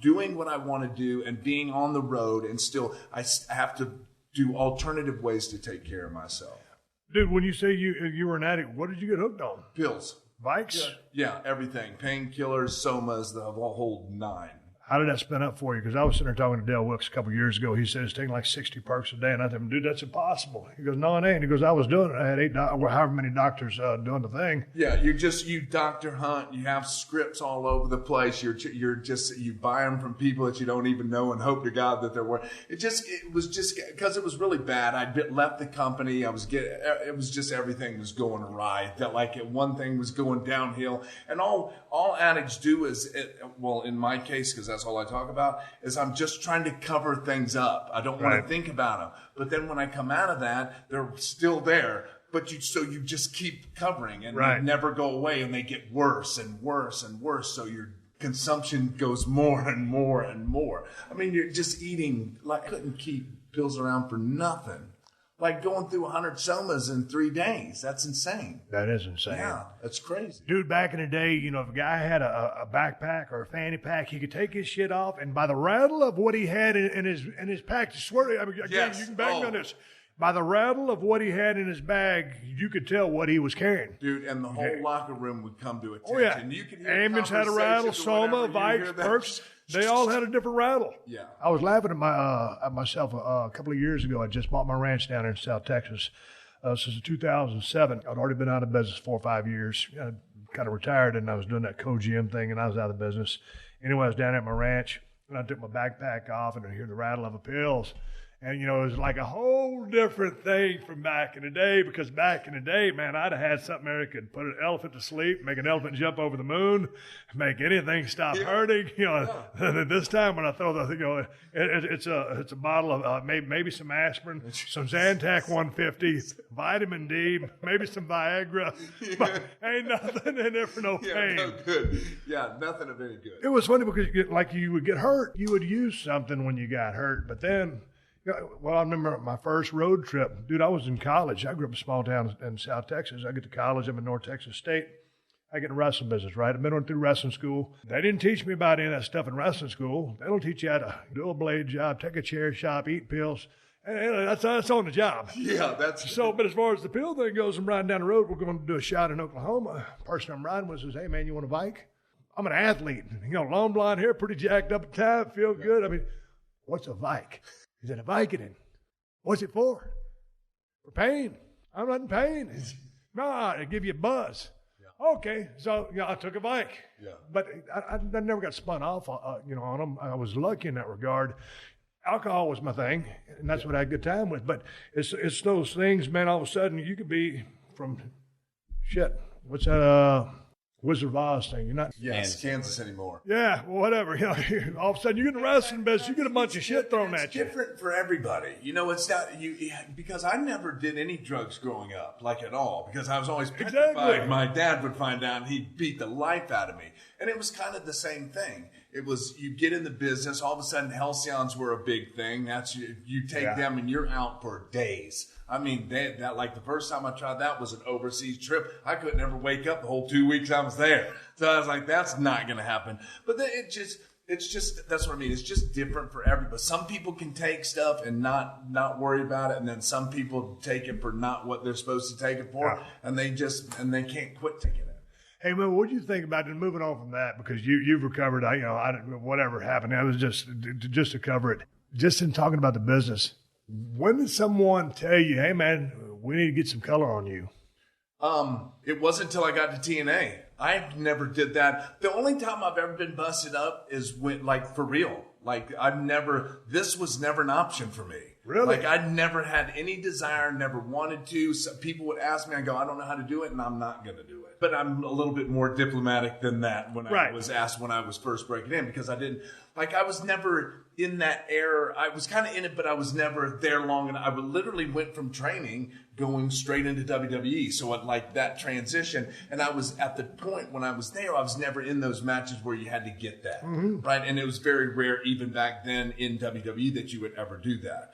doing what I want to do and being on the road, and still I have to do alternative ways to take care of myself. Dude, when you say you were an addict, what did you get hooked on? Pills. Vikes? Yeah, everything. Painkillers, somas, the whole 9. How did that spin up for you? Because I was sitting there talking to Dale Wilkes a couple of years ago. He said it's taking like 60 perks a day. And I told him, dude, that's impossible. He goes, no, it ain't. He goes, I was doing it. I had however many doctors doing the thing. Yeah, you doctor hunt. You have scripts all over the place. You buy them from people that you don't even know and hope to God that they're worth. It was just because it was really bad. I left the company. It was just everything was going awry. That one thing was going downhill. And all addicts do is, in my case, because that's all I talk about, is I'm just trying to cover things up. I don't want to think about them. But then when I come out of that, they're still there. But you just keep covering and they never go away, and they get worse and worse and worse. So your consumption goes more and more and more. I mean, you're just eating I couldn't keep pills around for nothing. Like going through 100 somas in 3 days. That's insane. That is insane. Yeah, that's crazy. Dude, back in the day, if a guy had a backpack or a fanny pack, he could take his shit off, and by the rattle of what he had in his pack, you can bang me on this. By the rattle of what he had in his bag, you could tell what he was carrying. Dude, and the whole locker room would come to attention. Oh, yeah. You could hear Ambulance had a rattle, Soma, Vikes, Perks. They all had a different rattle. Yeah. I was laughing at myself a couple of years ago. I just bought my ranch down there in South Texas. Since 2007, I'd already been out of business 4 or 5 years. I kind of retired, and I was doing that co-GM thing, and I was out of the business. Anyway, I was down at my ranch, and I took my backpack off, and I hear the rattle of the pills. And, it was like a whole different thing from back in the day, because back in the day, man, I'd have had something there that could put an elephant to sleep, make an elephant jump over the moon, make anything stop hurting. This time when I throw the, it's a bottle of maybe some aspirin, some Zantac 150, vitamin D, maybe some Viagra. But ain't nothing in there for no pain. Yeah, no good. Yeah, nothing of any good. It was funny because, you would get hurt. You would use something when you got hurt, but then... Well, I remember my first road trip. Dude, I was in college. I grew up in a small town in South Texas. I get to college. I'm in North Texas State. I get in wrestling business, right? I've been through wrestling school. They didn't teach me about any of that stuff in wrestling school. They don't teach you how to do a blade job, take a chair shop, eat pills. And that's on the job. Yeah, that's... So, but as far as the pill thing goes, I'm riding down the road. We're going to do a shot in Oklahoma. The person I'm riding with says, hey, man, you want a bike? I'm an athlete. Long blonde hair, pretty jacked up at the time, feel good. I mean, what's a bike? He said, a Vicodin. What's it for? For pain. I'm not in pain. No, it'll give you a buzz. Yeah. Okay, so I took a Vic. Yeah. But I never got spun off, on them. I was lucky in that regard. Alcohol was my thing, and that's what I had a good time with. But it's those things, man. All of a sudden, you could be from what's that? Wizard of Oz thing. You're not Kansas anymore. Yeah, well, whatever. All of a sudden you get in the wrestling business, you get a bunch of shit thrown at you. It's different for everybody. It's not because I never did any drugs growing up, like at all, because I was always petrified. Exactly. My dad would find out and he'd beat the life out of me. And it was kind of the same thing. It was, you get in the business, all of a sudden halcyons were a big thing. That's you take them and you're out for days. I mean, that like the first time I tried that was an overseas trip. I couldn't ever wake up the whole 2 weeks I was there. So I was like, that's not going to happen. But then it's just, that's what I mean. It's just different for everybody. Some people can take stuff and not worry about it. And then some people take it for not what they're supposed to take it for. Yeah. And they can't quit taking it. Hey, man, what do you think about it? Moving on from that, because you've recovered, I don't know, whatever happened. That was just to cover it. Just in talking about the business, when did someone tell you, hey, man, we need to get some color on you? It wasn't until I got to TNA. I never did that. The only time I've ever been busted up is when, like, for real. Like, this was never an option for me. Really? Like, I never had any desire, never wanted to. So people would ask me, I go, I don't know how to do it, and I'm not going to do it. But I'm a little bit more diplomatic than that when I was asked when I was first breaking in, because I was never in that era. I was kind of in it, but I was never there long enough. I literally went from training going straight into WWE. So like that transition, and I was at the point when I was there, I was never in those matches where you had to get that, right? And it was very rare even back then in WWE that you would ever do that.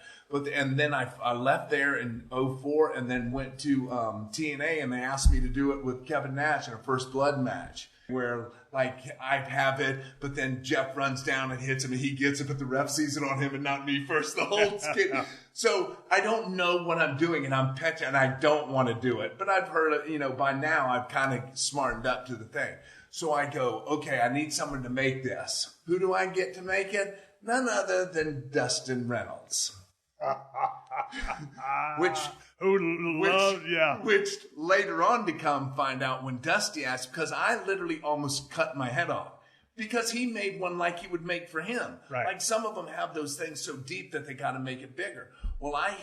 And then I left there in 2004 and then went to TNA, and they asked me to do it with Kevin Nash in a First Blood match where, like, I have it, but then Jeff runs down and hits him and he gets it, but the ref sees it on him and not me first, the whole skit. So I don't know what I'm doing, and I'm petulant, and I don't want to do it. But I've heard, by now I've kind of smartened up to the thing. So I go, okay, I need someone to make this. Who do I get to make it? None other than Dustin Reynolds. Which later on to come find out when Dusty asked, because I literally almost cut my head off because he made one like he would make for him. Right. Like some of them have those things so deep that they got to make it bigger. Well, I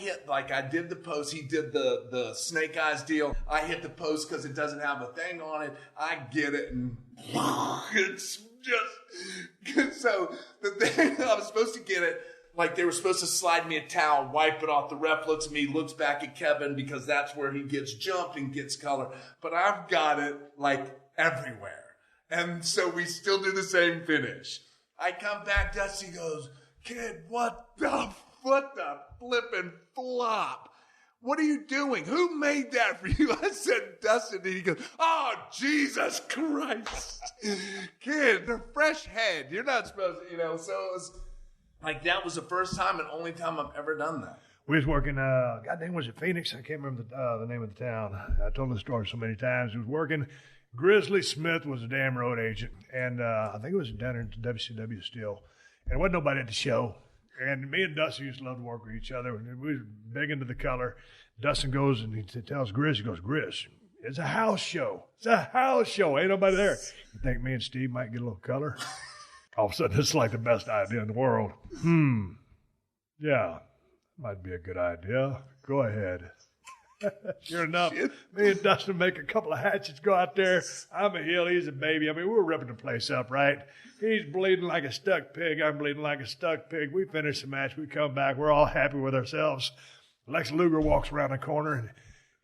did the post. He did the Snake Eyes deal. I hit the post because it doesn't have a thing on it. I get it, and it's just so the thing I was supposed to get it. Like they were supposed to slide me a towel, wipe it off. The ref looks at me, looks back at Kevin because that's where he gets jumped and gets color. But I've got it like everywhere. And so we still do the same finish. I come back, Dusty goes, kid, what the flippin' flop? What are you doing? Who made that for you? I said, Dustin. And he goes, oh, Jesus Christ. Kid, the fresh head. You're not supposed to, so it was... Like, that was the first time and only time I've ever done that. We was working, goddamn, was it Phoenix? I can't remember the name of the town. I told the story so many times. He was working. Grizzly Smith was a damn road agent, and I think it was down in WCW still. And there wasn't nobody at the show. And me and Dustin used to love to work with each other. And we was big into the color. Dustin goes and he tells Grizz, he goes, Grizz, it's a house show. It's a house show. Ain't nobody there. You think me and Steve might get a little color? All of a sudden, it's like the best idea in the world. Yeah, might be a good idea. Go ahead. Sure enough, me and Dustin make a couple of hatchets, go out there. I'm a heel, he's a baby. I mean, we were ripping the place up, right? He's bleeding like a stuck pig. I'm bleeding like a stuck pig. We finish the match. We come back. We're all happy with ourselves. Lex Luger walks around the corner, and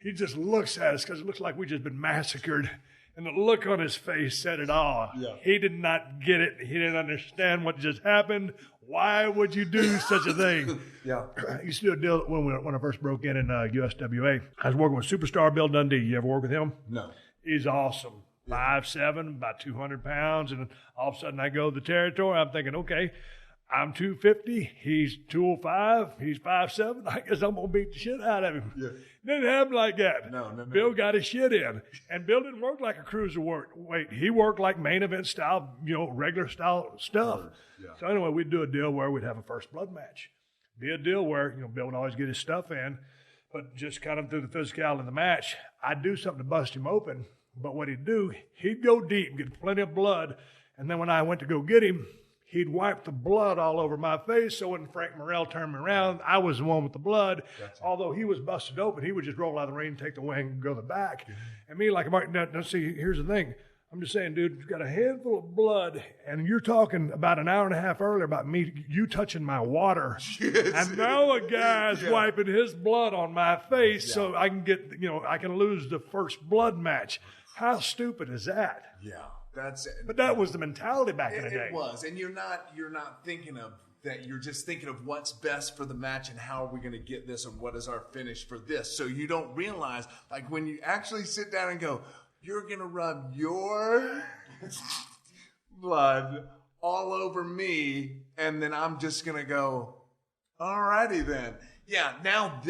he just looks at us because it looks like we've just been massacred. And the look on his face said it all. Yeah. He did not get it. He didn't understand what just happened. Why would you do such a thing? Yeah. I used to do a deal when I first broke in USWA. I was working with Superstar Bill Dundee. You ever work with him? No. He's awesome. 5'7", about 200 pounds. And all of a sudden I go to the territory. I'm thinking, okay, I'm 250. He's 205. He's 5'7". I guess I'm going to beat the shit out of him. Yeah. Didn't happen like that. No. Bill got his shit in. And Bill didn't work like a cruiserweight. He worked like main event style, regular style stuff. Yeah. So anyway, we'd do a deal where we'd have a first blood match. Be a deal where, Bill would always get his stuff in, but just kind of through the physicality of the match, I'd do something to bust him open. But what he'd do, he'd go deep, get plenty of blood, and then when I went to go get him, he'd wipe the blood all over my face, so when Frank Morrell turned me around, I was the one with the blood. Gotcha. Although he was busted open, he would just roll out of the ring, take the wing, and go to the back. Mm-hmm. And me, like, now, see, here's the thing. I'm just saying, dude, you've got a handful of blood, and you're talking about an hour and a half earlier about you touching my water. Yes. And now a guy's wiping his blood on my face so I can get, I can lose the first blood match. How stupid is that? Yeah, that's it. But that was the mentality back in the day. It was, and you're not thinking of that. You're just thinking of what's best for the match and how are we going to get this and what is our finish for this. So you don't realize, like when you actually sit down and go, you're going to rub your blood all over me, and then I'm just going to go, all righty then. Yeah,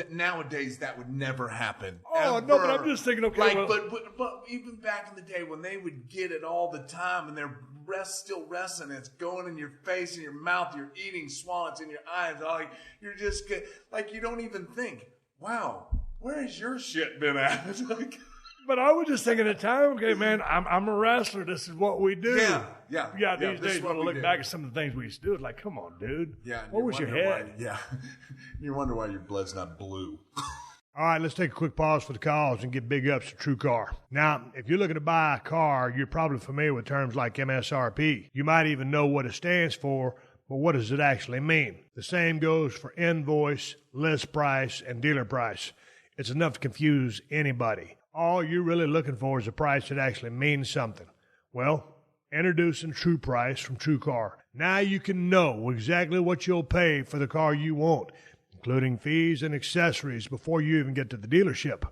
nowadays that would never happen. Oh, ever. No, but I'm just thinking, okay. But even back in the day when they would get it all the time and they're still wrestling, it's going in your face and your mouth, you're eating, swallowing, it's in your eyes. You're just like, you don't even think, wow, where has your shit been at? But I was just thinking at the time, okay, man, I'm a wrestler. This is what we do. Yeah. These days, when I look back at some of the things we used to do, it's like, come on, dude. Yeah. What was your head? You wonder why your blood's not blue. All right, let's take a quick pause for the calls and get big ups to TrueCar. Now, if you're looking to buy a car, you're probably familiar with terms like MSRP. You might even know what it stands for, but what does it actually mean? The same goes for invoice, list price, and dealer price. It's enough to confuse anybody. All you're really looking for is a price that actually means something. Well, introducing True Price from TrueCar. Now you can know exactly what you'll pay for the car you want, including fees and accessories before you even get to the dealership.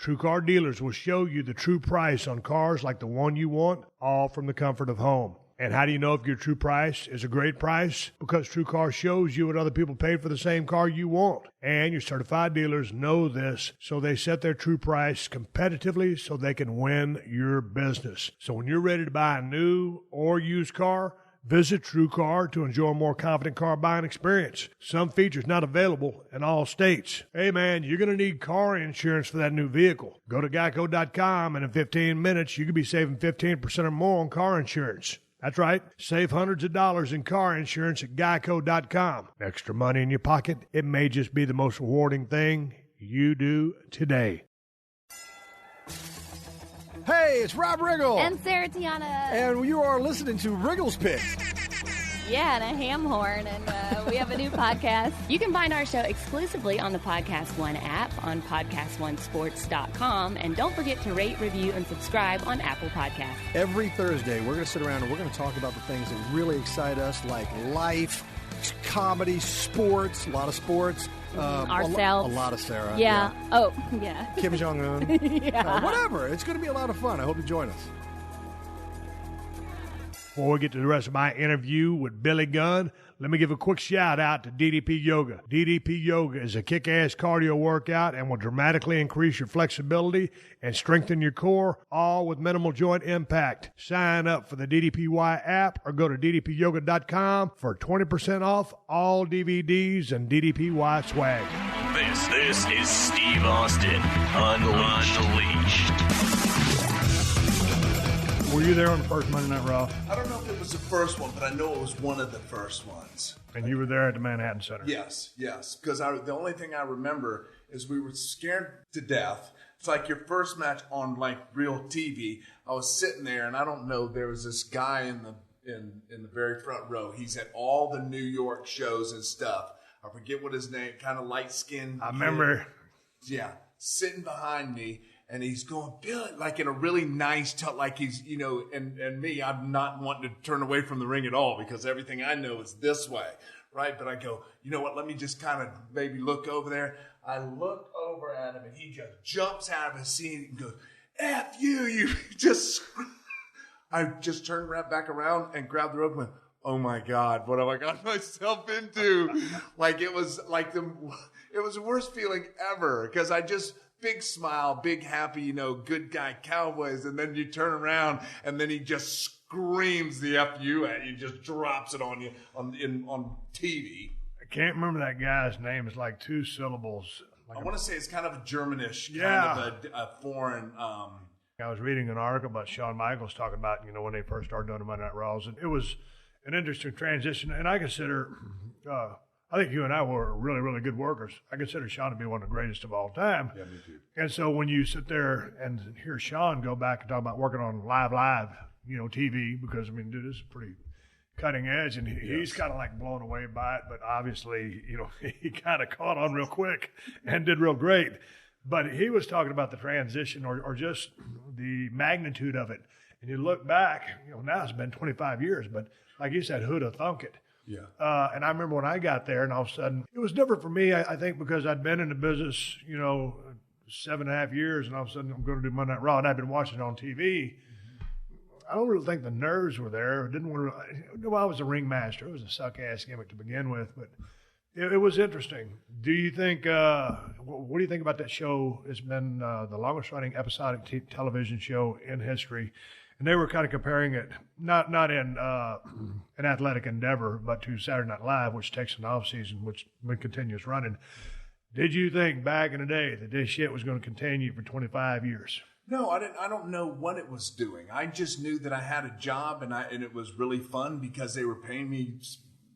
TrueCar dealers will show you the true price on cars like the one you want, all from the comfort of home. And how do you know if your true price is a great price? Because TrueCar shows you what other people paid for the same car you want. And your certified dealers know this, so they set their true price competitively so they can win your business. So when you're ready to buy a new or used car, visit TrueCar to enjoy a more confident car buying experience. Some features not available in all states. Hey man, you're going to need car insurance for that new vehicle. Go to geico.com and in 15 minutes you could be saving 15% or more on car insurance. That's right. Save hundreds of dollars in car insurance at geico.com. Extra money in your pocket. It may just be the most rewarding thing you do today. Hey, it's Rob Riggle. And Sarah Tiana. And you are listening to Riggle's Pit. Yeah, and a ham horn, and we have a new podcast. You can find our show exclusively on the PodcastOne app, on PodcastOneSports.com, and don't forget to rate, review, and subscribe on Apple Podcasts. Every Thursday, we're going to sit around and we're going to talk about the things that really excite us, like life, comedy, sports, a lot of sports. Ourselves. A lot of Sarah. Yeah. Oh, yeah. Kim Jong-un. Yeah. Whatever. It's going to be a lot of fun. I hope you join us. Before we get to the rest of my interview with Billy Gunn, let me give a quick shout out to DDP Yoga. DDP Yoga is a kick-ass cardio workout and will dramatically increase your flexibility and strengthen your core, all with minimal joint impact. Sign up for the DDPY app or go to ddpyoga.com for 20% off all DVDs and DDPY swag. This is Steve Austin Unleashed. Were you there on the first Monday Night Raw? I don't know if it was the first one, but I know it was one of the first ones. And you were there at the Manhattan Center? Yes. Because the only thing I remember is we were scared to death. It's like your first match on like real TV. I was sitting there, and I don't know. There was this guy in the very front row. He's at all the New York shows and stuff. I forget what his name. Kind of light skinned. I remember. Yeah, sitting behind me. And he's going, Bill, like in a really nice, like he's, and me, I'm not wanting to turn away from the ring at all because everything I know is this way, right? But I go, you know what, let me just kind of maybe look over there. I look over at him and he just jumps out of his seat and goes, F you just, I just turned right back around and grabbed the rope and went, oh my God, what have I got myself into? Like it was the worst feeling ever because I just, big smile, big happy, good guy Cowboys. And then you turn around and then he just screams the FU at you, just drops it on you on TV. I can't remember that guy's name. It's like two syllables. I want to say it's kind of a Germanish, yeah. kind of a foreign. I was reading an article about Shawn Michaels talking about, when they first started doing the Monday Night Raws. And it was an interesting transition. And I consider, I think you and I were really, really good workers. I consider Shawn to be one of the greatest of all time. Yeah, me too. And so when you sit there and hear Shawn go back and talk about working on live, TV, because, dude, this is pretty cutting edge, and he's kind of like blown away by it, but obviously, he kind of caught on real quick and did real great. But he was talking about the transition or just the magnitude of it. And you look back, now it's been 25 years, but like you said, who'd have thunk it? Yeah. And I remember when I got there, and all of a sudden, it was different for me, I think, because I'd been in the business, 7.5 years, and all of a sudden I'm going to do Monday Night Raw, and I'd been watching it on TV. I don't really think the nerves were there. I was a ringmaster. It was a suck-ass gimmick to begin with, but it was interesting. Do you think, what do you think about that show? It's been the longest-running episodic television show in history. And they were kind of comparing it, not in an athletic endeavor, but to Saturday Night Live, which takes an off season, which continues running. Did you think back in the day that this shit was going to continue for 25 years? No, I didn't. I don't know what it was doing. I just knew that I had a job, and it was really fun because they were paying me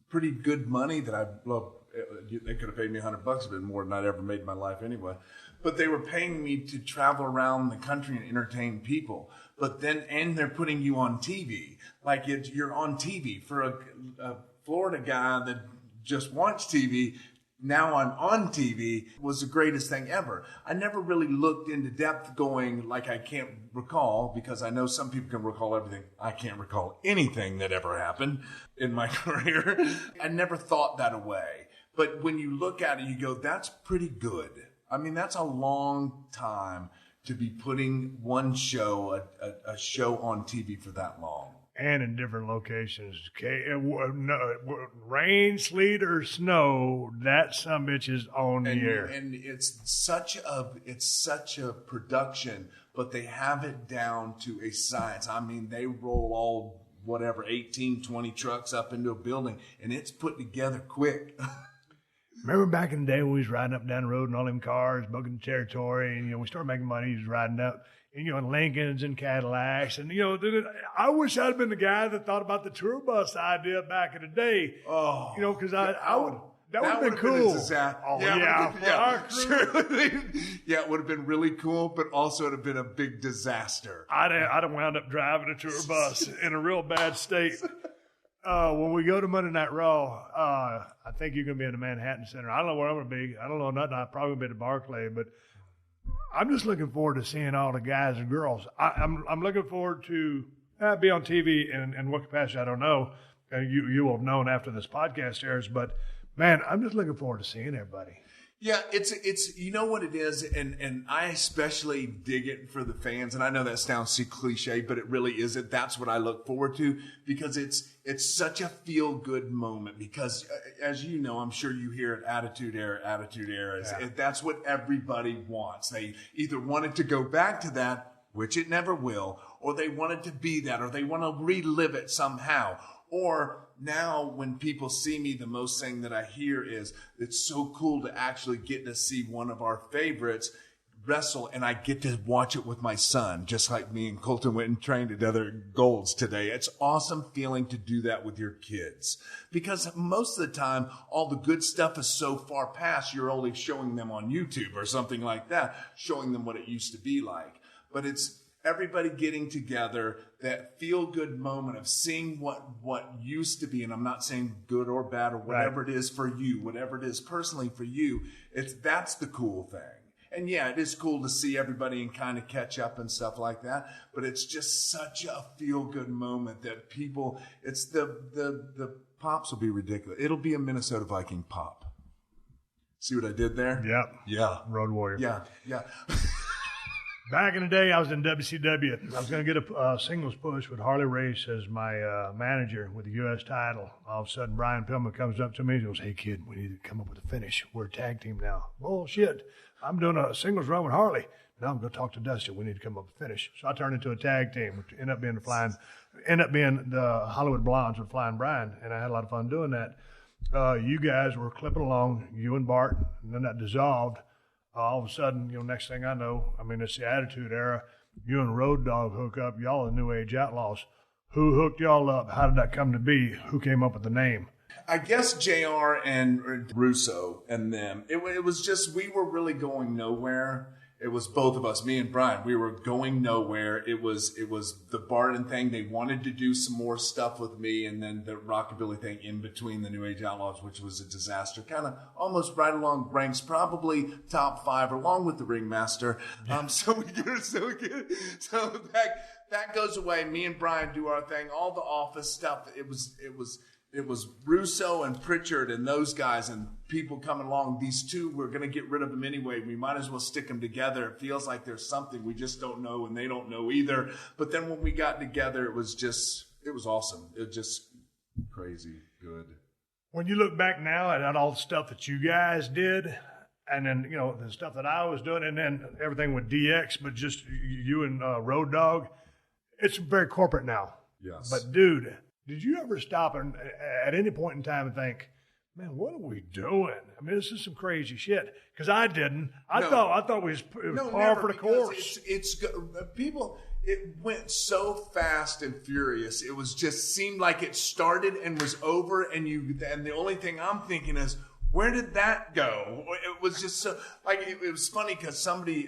pretty good money. They could have paid me $100 a bit more than I'd ever made in my life anyway. But they were paying me to travel around the country and entertain people. And they're putting you on TV. Like you're on TV. For a Florida guy that just watched TV, now I'm on TV, was the greatest thing ever. I never really looked into depth going like I can't recall, because I know some people can recall everything. I can't recall anything that ever happened in my career. I never thought that away. But when you look at it, you go, that's pretty good. That's a long time to be putting one show, a show on TV for that long. And in different locations. Rain, sleet, or snow, that sumbitch is on the air. And it's such a production, but they have it down to a science. They roll all, 18, 20 trucks up into a building, and it's put together quick. Remember back in the day when we was riding up and down the road in all them cars, booking the territory, and, we started making money, just riding up, and, in Lincolns and Cadillacs. And, I wish I'd been the guy that thought about the tour bus idea back in the day. Oh. Because that would have been cool. It would have been really cool, but also it would have been a big disaster. I'd have wound up driving a tour bus in a real bad state. When we go to Monday Night Raw, I think you're going to be in the Manhattan Center. I don't know where I'm going to be. I don't know nothing. I'll probably be at the Barclay, but I'm just looking forward to seeing all the guys and girls. I'm looking forward to be on TV in what capacity, I don't know. You will have known after this podcast airs, but man, I'm just looking forward to seeing everybody. Yeah, it's you know what it is, and I especially dig it for the fans, and I know that sounds so cliche, but it really isn't. That's what I look forward to, because it's such a feel-good moment, because as you know, I'm sure you hear it, Attitude Era. Yeah. That's what everybody wants. They either want it to go back to that, which it never will, or they want it to be that, or they want to relive it somehow. Or now when people see me, the most thing that I hear is, it's so cool to actually get to see one of our favorites wrestle, and I get to watch it with my son, just like me and Colton went and trained at other Golds today. It's awesome feeling to do that with your kids, because most of the time, all the good stuff is so far past, you're only showing them on YouTube or something like that, showing them what it used to be like. But it's everybody getting together, that feel-good moment of seeing what used to be, and I'm not saying good or bad or whatever it is for you, whatever it is personally for you, that's the cool thing. And yeah, it is cool to see everybody and kind of catch up and stuff like that, but it's just such a feel-good moment that people, it's the pops will be ridiculous. It'll be a Minnesota Viking pop. See what I did there? Yep. Yeah. Road Warrior. Yeah. Back in the day, I was in WCW. I was going to get a singles push with Harley Race as my manager with the U.S. title. All of a sudden, Brian Pillman comes up to me and goes, "Hey, kid, we need to come up with a finish. We're a tag team now." "Bullshit. I'm doing a singles run with Harley. Now I'm going to talk to Dusty. We need to come up with a finish." So I turned into a tag team, which ended up being the Hollywood Blondes with Flying Brian, and I had a lot of fun doing that. You guys were clipping along, you and Bart, and then that dissolved. All of a sudden, next thing I know, it's the Attitude Era. You and Road Dogg hook up. Y'all are New Age Outlaws. Who hooked y'all up? How did that come to be? Who came up with the name? I guess JR and Russo and them. It was just, we were really going nowhere. It was both of us, me and Brian. We were going nowhere. It was the Barton thing. They wanted to do some more stuff with me, and then the Rockabilly thing in between the New Age Outlaws, which was a disaster. Kind of almost right along ranks, probably top 5, along with the Ringmaster. So we did it so good. So that goes away. Me and Brian do our thing. All the office stuff. It was Russo and Pritchard and those guys and people coming along. These two, we're going to get rid of them anyway. We might as well stick them together. It feels like there's something we just don't know, and they don't know either. But then when we got together, it was awesome. It was just crazy good. When you look back now at all the stuff that you guys did, and then, the stuff that I was doing, and then everything with DX, but just you and Road Dogg, it's very corporate now. Yes. But, dude, did you ever stop and at any point in time and think, man, what are we doing? This is some crazy shit. Because I didn't. I thought it was par for the course. It went so fast and furious. It was just seemed like it started and was over. And the only thing I'm thinking is, where did that go? It was just so, it was funny because somebody,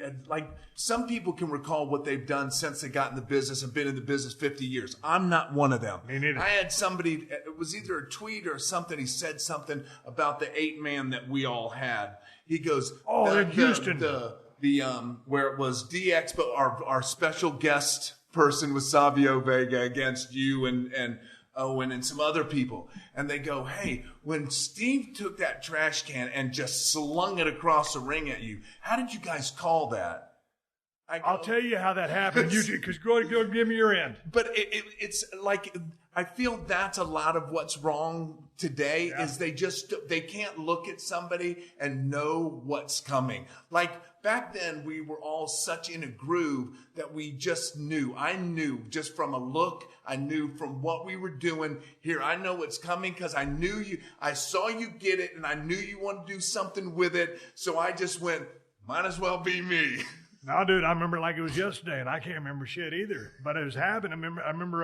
some people can recall what they've done since they got in the business and been in the business 50 years. I'm not one of them. Me neither. I had somebody, it was either a tweet or something, he said something about the 8-man that we all had. He goes, in Houston. Where it was DX, but our special guest person was Savio Vega against you and Owen and some other people. And they go, "Hey, when Steve took that trash can and just slung it across the ring at you, how did you guys call that?" I'll tell you how that happened. Because go give me your end. But it's like, I feel that's a lot of what's wrong today is they can't look at somebody and know what's coming. Like back then, we were all such in a groove that we just knew. I knew just from a look. I knew from what we were doing here. I know what's coming because I knew you. I saw you get it, and I knew you wanted to do something with it. So I just went, might as well be me. No, dude, I remember like it was yesterday, and I can't remember shit either. But it was happening. I remember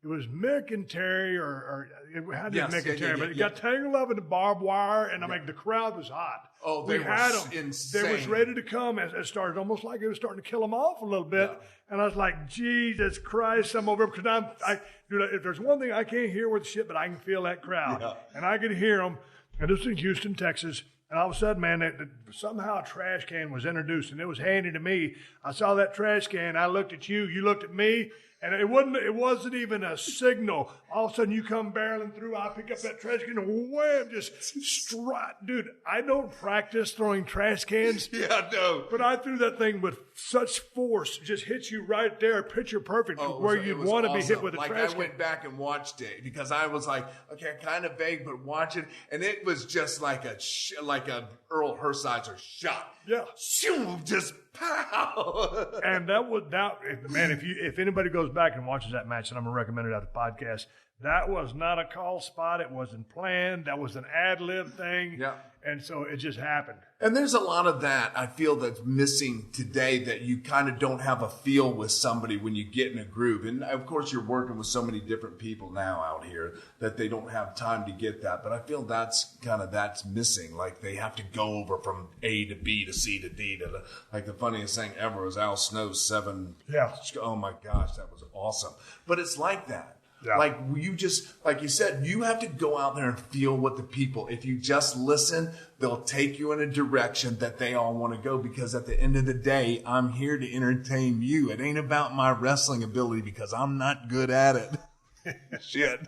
it was Mick and Terry, or it had to be Mick and Terry, but it got tangled up in the barbed wire, and the crowd was hot. Oh, they had them insane. They was ready to come. It started almost like it was starting to kill them off a little bit. Yeah. And I was like, Jesus Christ, I'm over. Because dude, if there's one thing I can't hear with shit, but I can feel that crowd. Yeah. And I could hear them. And this is in Houston, Texas. And all of a sudden, man, somehow a trash can was introduced, and it was handed to me. I saw that trash can. I looked at you. You looked at me. And it wasn't even a signal. All of a sudden you come barreling through, I pick up that trash can and wham, just strike. Dude, I don't practice throwing trash cans. Yeah, no. But I threw that thing with such force, just hit you right there, picture perfect, where you'd want to be hit with a trash can. I went back and watched it because I was like, okay, kind of vague, but watch it. And it was just like a Earl Hershiser shot. Yeah. Shoom, just pow. And man, if anybody goes back and watches that match, and I'm going to recommend it at the podcast, that was not a call spot. It wasn't planned. That was an ad-lib thing. Yeah. And so it just happened. And there's a lot of that I feel that's missing today, that you kind of don't have a feel with somebody when you get in a groove. And of course you're working with so many different people now out here that they don't have time to get that. But I feel that's missing. Like they have to go over from A to B to C to D to like the funniest thing ever was Al Snow's 7. Yeah. Oh my gosh, that was awesome. But it's like that. Yeah. Like you just, like you said, you have to go out there and feel what the people, if you just listen, they'll take you in a direction that they all want to go, because at the end of the day, I'm here to entertain you. It ain't about my wrestling ability because I'm not good at it. Shit.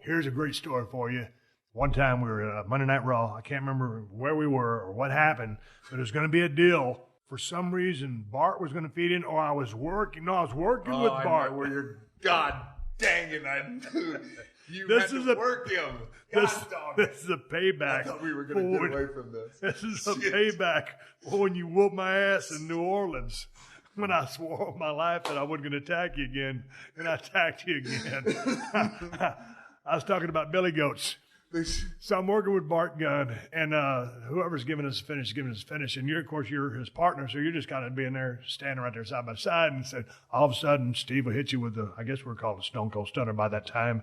Here's a great story for you. One time we were at Monday Night Raw. I can't remember where we were or what happened, but it was going to be a deal. For some reason, Bart was going to feed in, or I was working. No, I was working with Bart. I know where you're, God dang it, I knew you had to work him. This is a payback. I thought we were going to get away from this. This is a payback for when you whooped my ass in New Orleans. When I swore on my life that I wasn't going to attack you again, and I attacked you again. I was talking about billy goats. So I'm working with Bart Gunn, and whoever's giving us a finish, and you're his partner, so you're just kind of being there, standing right there side by side, and said, all of a sudden, Steve will hit you with I guess we're called a Stone Cold Stunner by that time,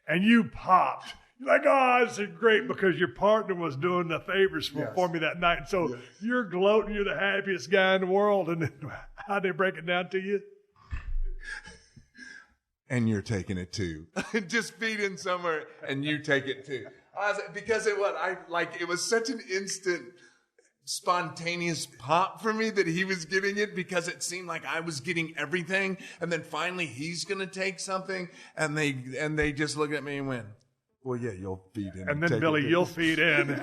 and you popped. You're like, oh, this is great, because your partner was doing the favors for me that night, and so you're gloating, you're the happiest guy in the world, and then how'd they break it down to you? And you're taking it too. Just feed in somewhere and you take it too. Because it was such an instant, spontaneous pop for me that he was getting it, because it seemed like I was getting everything. And then finally he's going to take something, and they just look at me and went, well, yeah, you'll feed in. And then, Billy, you'll feed in.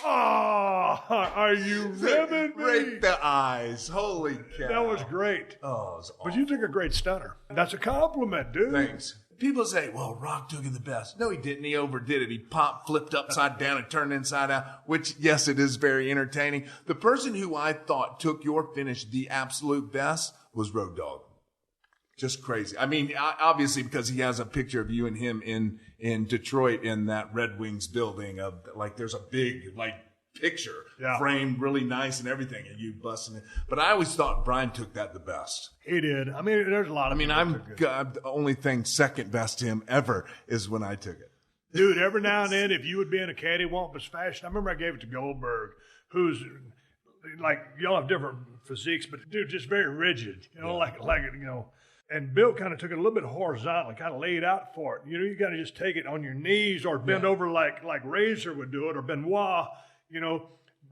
Are you ribbing me? Break the eyes. Holy cow. That was great. Oh, it was awful. But you took a great stunner. That's a compliment, dude. Thanks. People say, well, Rock took it the best. No, he didn't. He overdid it. He flipped upside down and turned inside out, which, yes, it is very entertaining. The person who I thought took your finish the absolute best was Road Dogg. Just crazy. I mean, obviously, because he has a picture of you and him in Detroit in that Red Wings building of like, there's a big picture framed really nice and everything, and you busting it. But I always thought Brian took that the best. He did. I mean, there's a lot of. The only thing second best to him ever is when I took it. Dude, every now and then, if you would be in a cattywampus fashion, I remember I gave it to Goldberg, who's like, y'all have different physiques, but dude, just very rigid, like And Bill kind of took it a little bit horizontal, kind of laid out for it. You got to just take it on your knees or bend over like Razor would do it, or Benoit,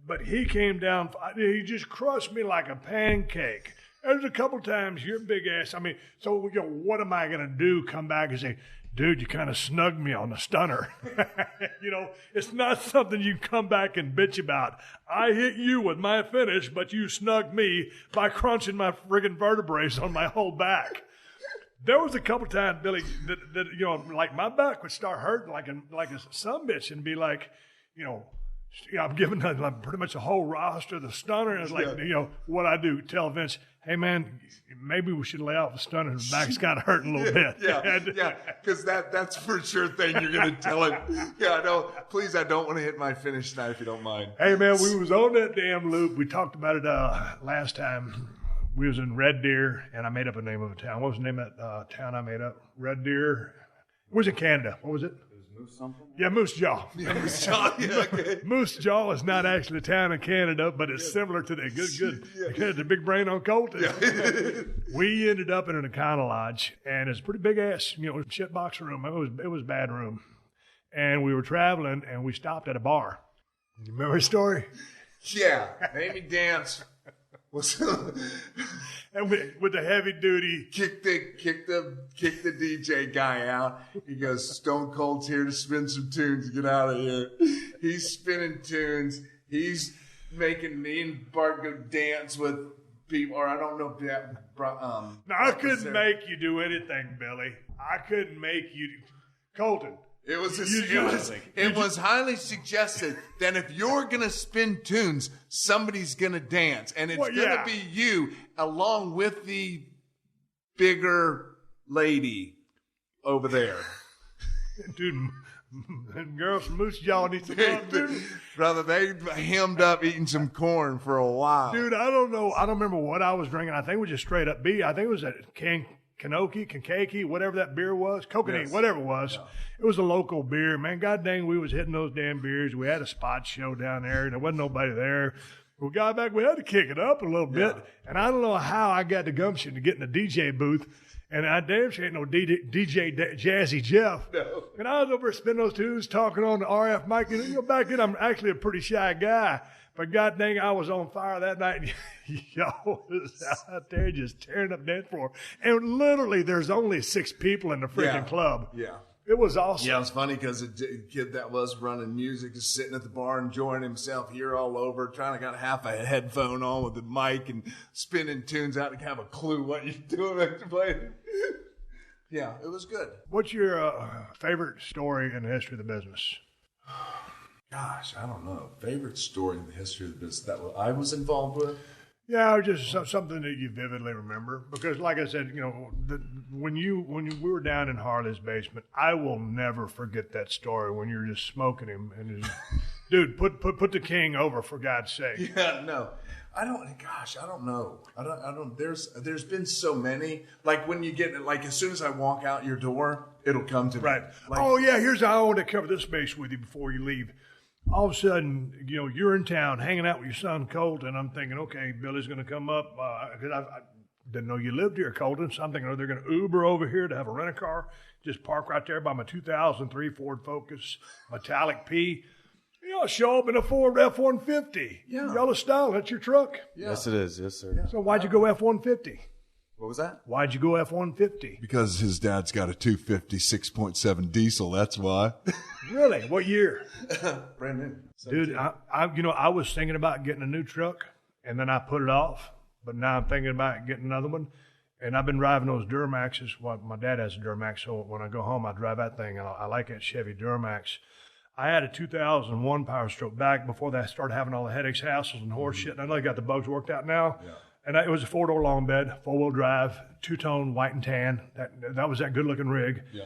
But he came down, he just crushed me like a pancake. There's a couple times, your big ass, so what am I going to do? Come back and say, dude, you kind of snugged me on the stunner. It's not something you come back and bitch about. I hit you with my finish, but you snugged me by crunching my friggin' vertebrae on my whole back. There was a couple times, Billy, that like my back would start hurting like a sumbitch, and be like, I'm giving pretty much the whole roster the stunner, and it's like, what I do, tell Vince, hey man, maybe we should lay off the stunner. The back's kind of hurting a little bit. Yeah, because that's for sure thing you're going to tell him. Yeah, no, please, I don't want to hit my finish tonight if you don't mind. Hey man, we was on that damn loop. We talked about it last time. We was in Red Deer, and I made up a name of a town. What was the name of that town I made up? Red Deer. It was in Canada. What was it? Moose something? Yeah, Moose Jaw. Yeah, Moose Jaw. Yeah, okay. Moose Jaw is not actually a town in Canada, but it's similar to the good. The big brain on Colton. Yeah. We ended up in an Econo Lodge, and it's a pretty big ass, shit box room. It was a bad room, and we were traveling, and we stopped at a bar. You remember the story? Yeah, made me dance. And And with the heavy duty. Kick the DJ guy out. He goes, Stone Cold's here to spin some tunes. Get out of here. He's spinning tunes. He's making me and Bart go dance with people. Or I don't know if that. No, I couldn't make you do anything, Billy. I couldn't make you. Colton. It was highly suggested that if you're going to spin tunes, somebody's going to dance. And it's going to be you along with the bigger lady over there. Dude, girls from Moose Jaw need some love, dude. Brother, they hemmed up eating some corn for a while. Dude, I don't know. I don't remember what I was drinking. I think it was just straight up beer. I think it was a Kankakee, whatever that beer was, coconut, whatever it was. Yeah. It was a local beer, man. God dang, we was hitting those damn beers. We had a spot show down there, and there wasn't nobody there. We got back, we had to kick it up a little bit, and I don't know how I got the gumption to get in the DJ booth, and I damn sure ain't no DJ Jazzy Jeff. No. And I was over there spinning those tunes, talking on the RF mic. You know, back then I'm actually a pretty shy guy. But God dang, I was on fire that night. Y'all was out there just tearing up dance floor. And literally, there's only 6 people in the freaking club. Yeah. It was awesome. Yeah, it was funny because the kid that was running music is sitting at the bar enjoying himself here all over, trying to got half a headphone on with the mic and spinning tunes out to have a clue what you're doing after playing. Yeah, it was good. What's your favorite story in the history of the business? Gosh, I don't know. Favorite story in the history of the business that I was involved with? Yeah, just something that you vividly remember. Because, like I said, you know, when we were down in Harley's basement, I will never forget that story when you're just smoking him and just, dude, put the king over for God's sake. Yeah, no, I don't. Gosh, I don't know. I don't. There's been so many. Like when you get like as soon as I walk out your door, it'll come to me. Right. Like, oh yeah, here's how I want to cover this base with you before you leave. All of a sudden, you know, you're in town hanging out with your son, Colton. I'm thinking, okay, Billy's going to come up. Because I didn't know you lived here, Colton. So I'm thinking, oh, they're going to Uber over here to have a rent-a-car. Just park right there by my 2003 Ford Focus Metallic P. Y'all show up in a Ford F-150. Yeah. Y'all are styling. That's your truck? Yeah. Yes, it is. Yes, sir. Yeah. So why'd you go F-150? What was that? Why'd you go F-150? Because his dad's got a 250 6.7 diesel. That's why. Really? What year? Brand new. Dude, I was thinking about getting a new truck, and then I put it off. But now I'm thinking about getting another one. And I've been driving those Duramaxes. Well, my dad has a Duramax, so when I go home, I drive that thing. And I like that Chevy Duramax. I had a 2001 Power Stroke back before that I started having all the headaches, hassles, and horse shit. And I know I got the bugs worked out now. Yeah. And it was a 4-door long bed, 4-wheel drive, 2-tone white and tan. That was that good-looking rig. Yeah.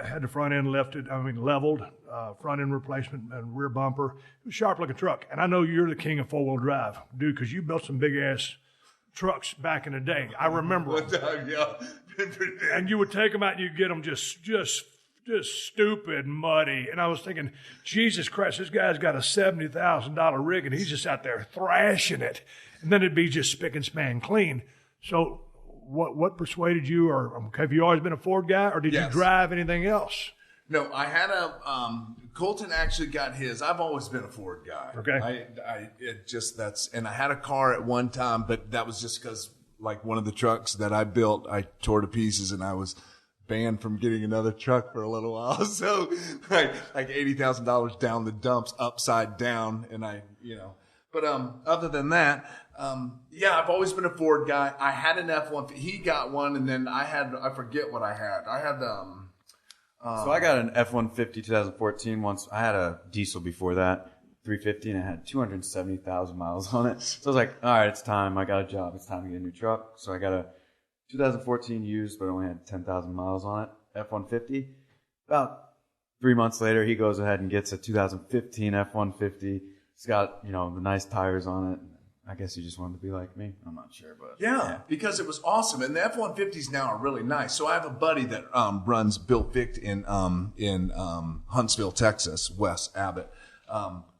Had the front end leveled, front end replacement and rear bumper. It was a sharp-looking truck. And I know you're the king of 4-wheel drive, dude, because you built some big-ass trucks back in the day. I remember them. Yeah. And you would take them out and you'd get them just stupid, muddy. And I was thinking, Jesus Christ, this guy's got a $70,000 rig and he's just out there thrashing it. And then it'd be just spick and span clean. So what persuaded you, or have you always been a Ford guy, or did you drive anything else? No, I had Colton actually got his. I've always been a Ford guy. Okay. And I had a car at one time, but that was just because like one of the trucks that I built, I tore to pieces and I was banned from getting another truck for a little while. So like $80,000 down the dumps upside down. And but other than that, I've always been a Ford guy. I had an F-150. He got one, and then I forget what I had. I had so I got an F-150 2014 once. I had a diesel before that, 350, and it had 270,000 miles on it. So I was like, all right, it's time. I got a job. It's time to get a new truck. So I got a 2014 used, but it only had 10,000 miles on it, F-150. About 3 months later, he goes ahead and gets a 2015 F-150. It's got, the nice tires on it. I guess he just wanted to be like me. I'm not sure, but yeah, because it was awesome. And the F-150s now are really nice. So I have a buddy that runs Built Vic in Huntsville, Texas, Wes Abbott,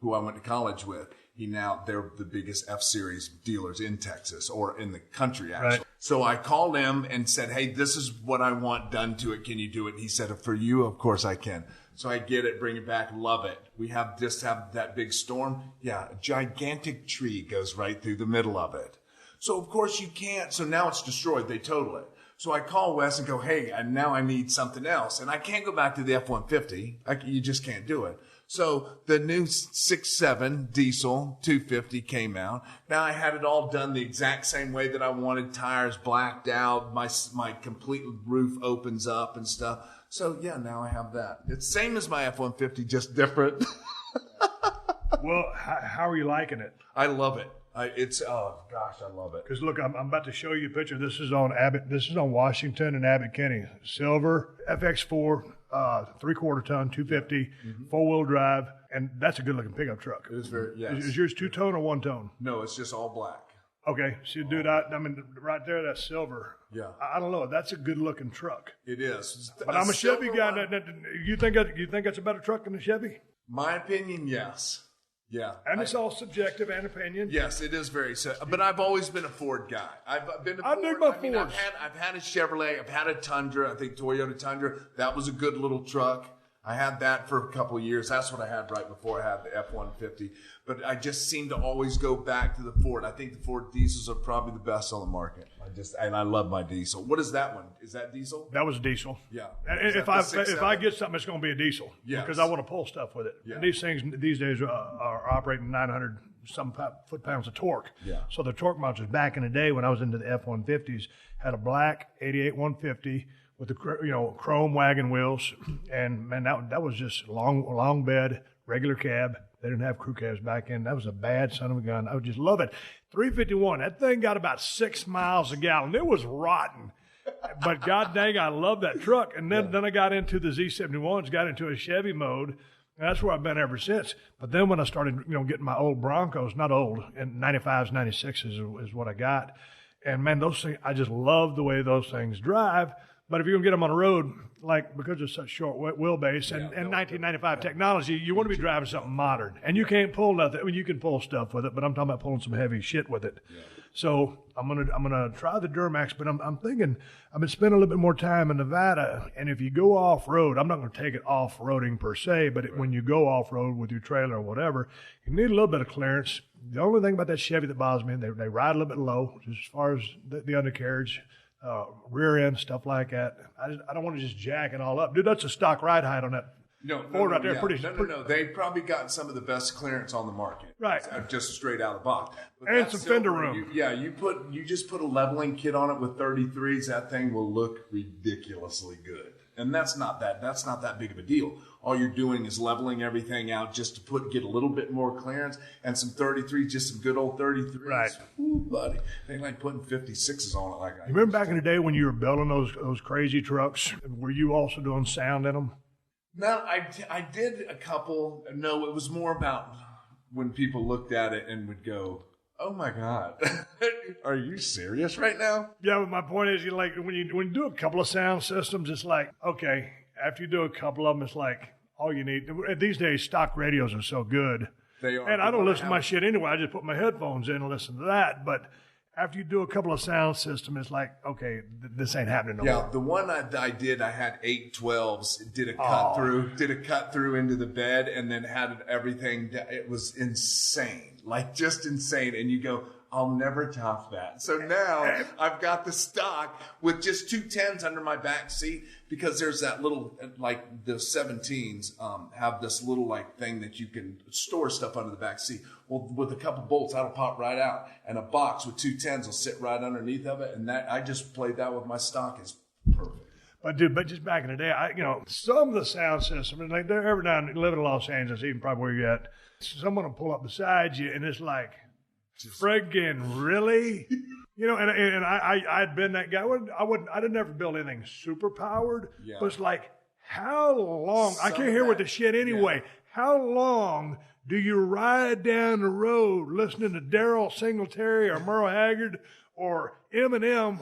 who I went to college with. They're the biggest F-Series dealers in Texas, or in the country, actually. Right. So I called him and said, hey, this is what I want done to it. Can you do it? And he said, for you, of course I can. So I get it, bring it back, love it. We have that big storm. Yeah, a gigantic tree goes right through the middle of it. So, of course, you can't. So now it's destroyed. They total it. So I call Wes and go, hey, now I need something else. And I can't go back to the F-150. You just can't do it. So the new 6.7 diesel 250 came out. Now I had it all done the exact same way that I wanted. Tires blacked out. My complete roof opens up and stuff. So, yeah, now I have that. It's same as my F-150, just different. Well, how are you liking it? I love it. I love it. Because look, I'm about to show you a picture. This is on Abbott. This is on Washington and Abbott Kinney. Silver FX4, 3/4 ton, 250, 4-wheel drive, and that's a good looking pickup truck. It is very. Yes. Is yours 2-tone or 1-tone? No, it's just all black. Okay, so dude, I mean, right there, that's silver. Yeah. I don't know. That's a good looking truck. It is. But I'm a Chevy guy. You think that's a better truck than a Chevy? My opinion, yes. Yeah. And it's all subjective and opinion. Yes, it is very. But I've always been a Ford guy. I've been a Ford. I dig my Fords. I've had a Chevrolet. I've had a Tundra. I think Toyota Tundra. That was a good little truck. I had that for a couple of years. That's what I had right before I had the F-150. But I just seem to always go back to the Ford. I think the Ford diesels are probably the best on the market. I love my diesel. What is that one? Is that diesel? That was a diesel. Yeah. And if I get something, it's going to be a diesel. Yes. Because I want to pull stuff with it. Yeah. And these things these days are operating 900 some foot-pounds of torque. Yeah. So the torque monsters back in the day when I was into the F-150s had a black 88 150 with the chrome wagon wheels, and man, that was just long bed, regular cab. They didn't have crew cabs back then. That was a bad son of a gun. I would just love it. 351. That thing got about 6 miles a gallon. It was rotten, but god dang, I love that truck. And then I got into the Z71s, got into a Chevy mode. And that's where I've been ever since. But then when I started, getting my old Broncos, not old, and 95s, 96s is what I got. And man, those things, I just love the way those things drive. But if you're going to get them on the road, because it's such short wheelbase and 1995 technology, you want to be driving something modern. And you can't pull nothing. I mean, you can pull stuff with it, but I'm talking about pulling some heavy shit with it. Yeah. So I'm gonna try the Duramax, but I'm thinking I've been spending a little bit more time in Nevada, and if you go off-road, I'm not going to take it off-roading per se, but when you go off-road with your trailer or whatever, you need a little bit of clearance. The only thing about that Chevy that bothers me, they ride a little bit low, just as far as the undercarriage. Rear end, stuff like that. I don't want to just jack it all up. Dude, that's a stock ride height on that Ford right there. Yeah. No. They probably got some of the best clearance on the market. Right. Just straight out of the box. But and some fender room. You just put a leveling kit on it with 33s, that thing will look ridiculously good. And that's not that big of a deal. All you're doing is leveling everything out just to get a little bit more clearance and some 33s, just some good old 33s. Right. Ooh, buddy. They like putting 56s on it like I You remember back in the day when you were building those crazy trucks? Were you also doing sound in them? No, I did a couple. No, it was more about when people looked at it and would go, oh my God, are you serious right now? Yeah, but my point is, when you do a couple of sound systems, it's like, okay, after you do a couple of them, it's like all you need. These days, stock radios are so good. They are. And I don't listen to my shit anyway. I just put my headphones in and listen to that. But after you do a couple of sound systems, it's like, okay, this ain't happening no more. Yeah, the one I did, I had 812s, did a cut through into the bed, and then had everything. It was insane, just insane. And you go, I'll never top that. So now I've got the stock with just 2 10s under my back seat because there's that little, the 17s have this little thing that you can store stuff under the back seat. Well, with a couple bolts, that'll pop right out. And a box with 2 10s will sit right underneath of it. And I just played that with my stock. It's perfect. But just back in the day, some of the sound systems, every now and then, living in Los Angeles, even probably where you're at, someone will pull up beside you and it's like, friggin' really? And I'd been that guy. I didn't ever build anything super powered. Yeah. But it's like, how long? I can't hear with the shit anyway. Yeah. How long do you ride down the road listening to Daryl Singletary or Merle Haggard or Eminem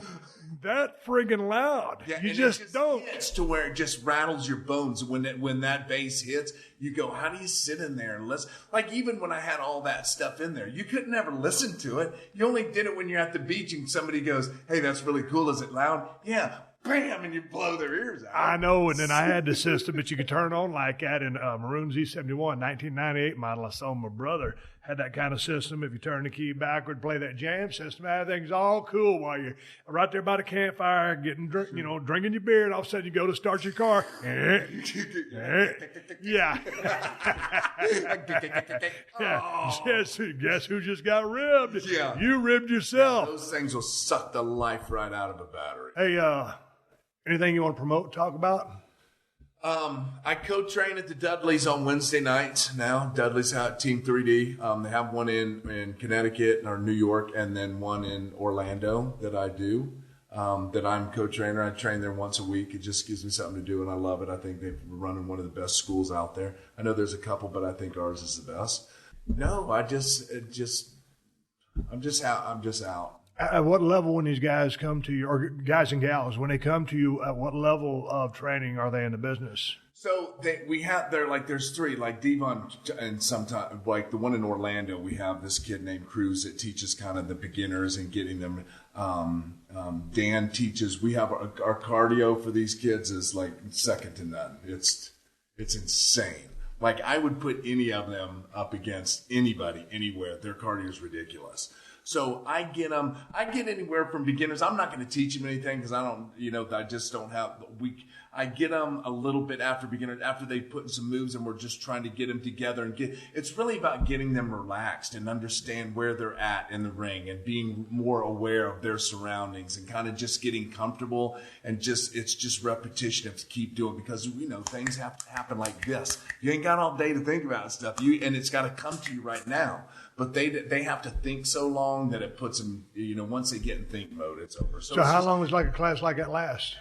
that friggin' loud? Yeah, you just don't. It's to where it just rattles your bones when that bass hits. You go, how do you sit in there and listen? Even when I had all that stuff in there, you could never listen to it. You only did it when you're at the beach and somebody goes, hey, that's really cool. Is it loud? Yeah. Bam, and you blow their ears out. I know, and then I had the system that you could turn on like that in Maroon Z71, 1998 model. I saw my brother had that kind of system. If you turn the key backward, play that jam system, everything's all cool while you're right there by the campfire, drinking your beer, and all of a sudden you go to start your car. Yeah. Guess who just got ribbed? Yeah. You ribbed yourself. Those things will suck the life right out of a battery. Hey, anything you want to promote, talk about? I co-train at the Dudleys on Wednesday nights now. Dudleys Team 3D. They have one in Connecticut or New York, and then one in Orlando that I do. That I'm co-trainer. I train there once a week. It just gives me something to do, and I love it. I think they're running one of the best schools out there. I know there's a couple, but I think ours is the best. No, I'm just out. At what level, when these guys come to you, or guys and gals, when they come to you, at what level of training are they in the business? So there's three, like Devon, and sometimes like the one in Orlando, we have this kid named Cruz that teaches kind of the beginners and getting them. Dan teaches. We have our cardio for these kids is like second to none. It's insane. Like I would put any of them up against anybody, anywhere. Their cardio is ridiculous. So I get anywhere from beginners. I'm not going to teach them anything because I just don't have the week. I get them a little bit after beginners, after they put in some moves, and we're just trying to get them together it's really about getting them relaxed and understand where they're at in the ring and being more aware of their surroundings and kind of just getting comfortable and it's just repetition to keep doing because things have to happen like this. You ain't got all day to think about stuff. And it's got to come to you right now. But they have to think so long that it puts them, once they get in think mode, it's over. So how long does a class like that last?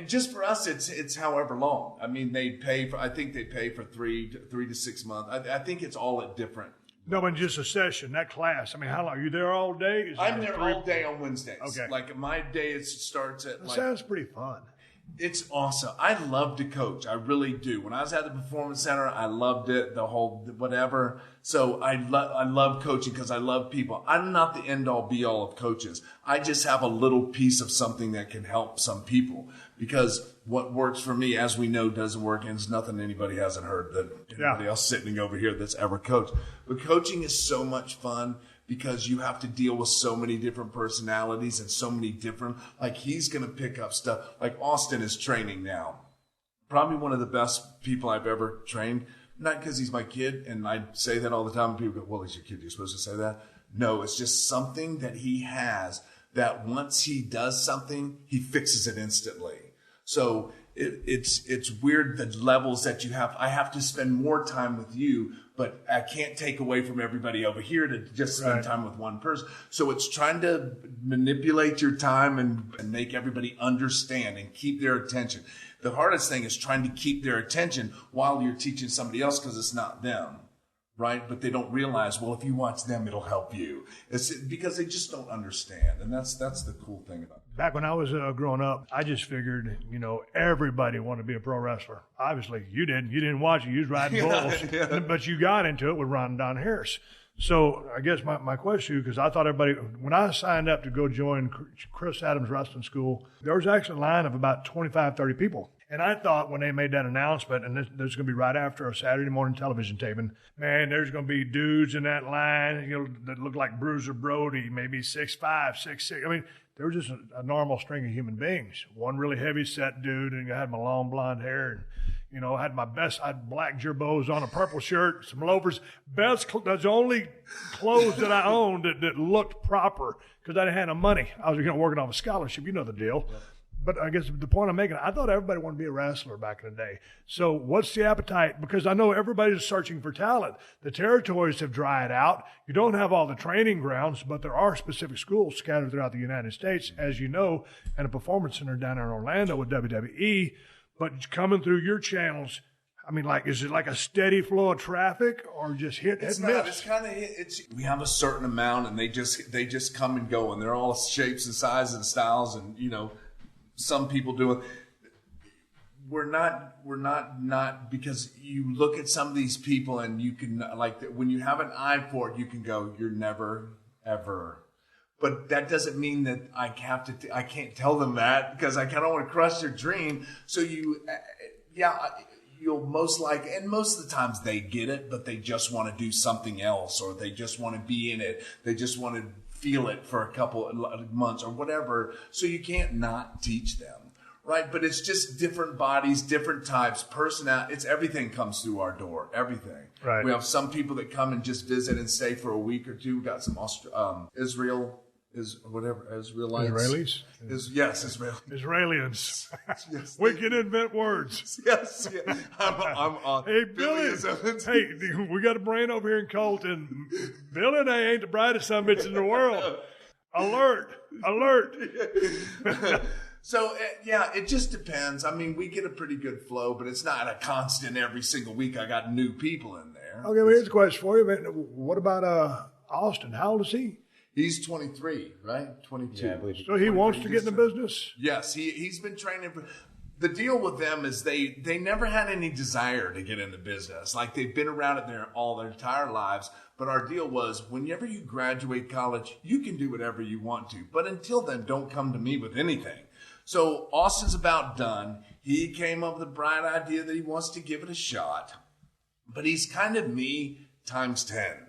Just for us, it's however long. I mean, I think they pay for 3 to 6 months. I think it's all at different. No, but just a session, that class. I mean, how long? Are you there all day? I'm there all day on Wednesdays. Okay. Like my day starts at that sounds pretty fun. It's awesome. I love to coach. I really do. When I was at the Performance Center, I loved it, the whole whatever. So I love coaching because I love people. I'm not the end-all, be-all of coaches. I just have a little piece of something that can help some people because what works for me, as we know, doesn't work, and it's nothing anybody hasn't heard that anybody else sitting over here that's ever coached. But coaching is so much fun because you have to deal with so many different personalities and so many different, like he's going to pick up stuff. Like Austin is training now. Probably one of the best people I've ever trained. Not because he's my kid, and I say that all the time. And people go, well, he's your kid. You're supposed to say that. No, it's just something that he has that once he does something, he fixes it instantly. So it's weird the levels that you have. I have to spend more time with you, but I can't take away from everybody over here to just spend time with one person. So it's trying to manipulate your time and make everybody understand and keep their attention. The hardest thing is trying to keep their attention while you're teaching somebody else because it's not them, right? But they don't realize, well, if you watch them, it'll help you. It's because they just don't understand, and that's the cool thing about it. Back when I was growing up, I just figured, everybody wanted to be a pro wrestler. Obviously, you didn't. You didn't watch it. You was riding bulls. But you got into it with Ron and Don Harris. So I guess my question, because I thought everybody, when I signed up to go join Chris Adams Wrestling School, there was actually a line of about 25, 30 people. And I thought when they made that announcement, and there's going to be right after a Saturday morning television taping, man, there's going to be dudes in that line, that look like Bruiser Brody, maybe 6'5", 6'6". I mean, they were just a normal string of human beings. One really heavy set dude, and I had my long blonde hair, and I had I had black gerbos on, a purple shirt, some loafers. That's the only clothes that I owned that looked proper because I didn't have no money. I was working off a scholarship. You know the deal. Yeah. But I guess the point I'm making, I thought everybody wanted to be a wrestler back in the day. So what's the appetite? Because I know everybody's searching for talent. The territories have dried out. You don't have all the training grounds, but there are specific schools scattered throughout the United States, as you know, and a performance center down in Orlando with WWE. But coming through your channels, I mean, is it like a steady flow of traffic or just hit and miss? It's kind of we have a certain amount, and they just come and go, and they're all shapes and sizes and styles, and some people do it. We're not because you look at some of these people and you can when you have an eye for it, you can go, you're never ever. But that doesn't mean that I can't tell them that because I kind of want to crush their dream. So you'll most and most of the times they get it, but they just want to do something else, or they just want to be in it. They just want to feel it for a couple of months or whatever. So you can't not teach them. Right, but it's just different bodies, different types, personality. It's everything comes through our door. Everything. Right. We have some people that come and just visit and stay for a week or two. We got some Israelites. Israelis? Yes, Israelis. Israelians. Yes. We can invent words. Yes. Yeah. I'm hey, Billy. Hey, we got a brain over here in Colton. Billy and I ain't the brightest son bitch in the world. Alert. So, it just depends. I mean, we get a pretty good flow, but it's not a constant every single week. I got new people in there. Okay, well, here's a question for you. What about Austin? How old is he? He's 23, right? 22. Yeah, I believe so he wants to get in the business? Yes, he's been training. The deal with them is they never had any desire to get into business. Like, they've been around it all their entire lives. But our deal was, whenever you graduate college, you can do whatever you want to. But until then, don't come to me with anything. So Austin's about done. He came up with a bright idea that he wants to give it a shot. But he's kind of me times 10.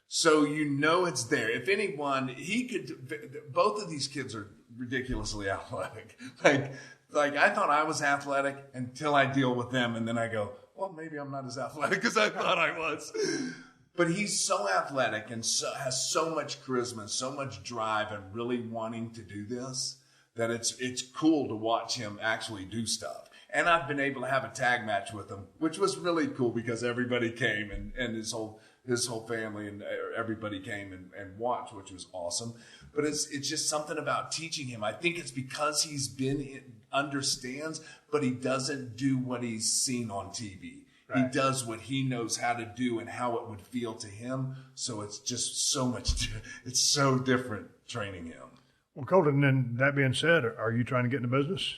So it's there. If anyone, he could, both of these kids are ridiculously athletic. Like I thought I was athletic until I deal with them. And then I go, well, maybe I'm not as athletic as I thought I was. But he's so athletic and has so much charisma, so much drive, and really wanting to do this, that it's cool to watch him actually do stuff. And I've been able to have a tag match with him, which was really cool because everybody came and his whole family and everybody came and watched, which was awesome. But it's just something about teaching him. I think it's because understands, but he doesn't do what he's seen on TV. Right. He does what he knows how to do and how it would feel to him. So it's just it's so different training him. Well, Colton, then that being said, are you trying to get into business?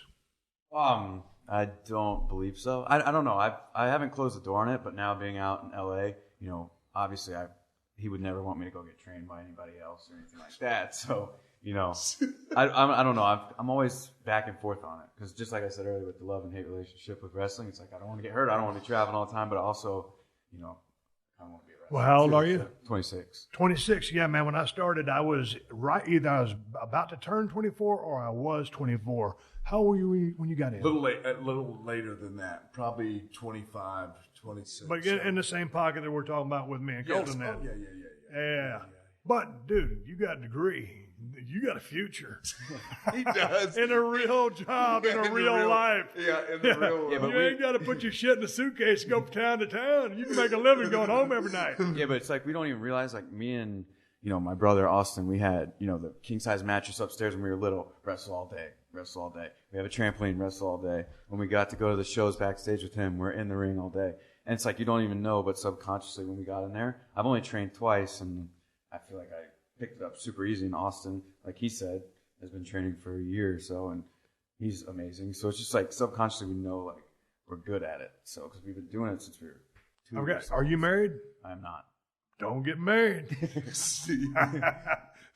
I don't believe so. I don't know. I haven't closed the door on it, but now being out in LA, obviously he would never want me to go get trained by anybody else or anything like that. So, I don't know. I'm always back and forth on it because just like I said earlier with the love and hate relationship with wrestling, it's like I don't want to get hurt. I don't want to be traveling all the time, but also, I don't want to be a wrestler. Well, how old are you? 26. 26. Yeah, man. When I started, I was either I was about to turn 24 or I was 24. How old were you when you got in? A little later than that. Probably 25, 26. But in the same pocket that we're talking about with me and Colton then. Oh, yeah. But, dude, you got a degree. You got a future. He does. In a real job, in a real life. Yeah, in the real world. You ain't got to put your shit in a suitcase and go from town to town. You can make a living going home every night. Yeah, but it's like we don't even realize, like me and, my brother Austin, we had, the king-size mattress upstairs when we were little. Wrestle all day. We have a trampoline, wrestle all day. When we got to go to the shows backstage with him, we're in the ring all day. And it's like you don't even know, but subconsciously when we got in there, I've only trained twice, and I feel like I picked it up super easy. And Austin, like he said, has been training for a year or so, and he's amazing. So it's just like subconsciously we know like we're good at it. So because we've been doing it since we were 2 Okay. years old. Are you married? I'm not. Don't get married.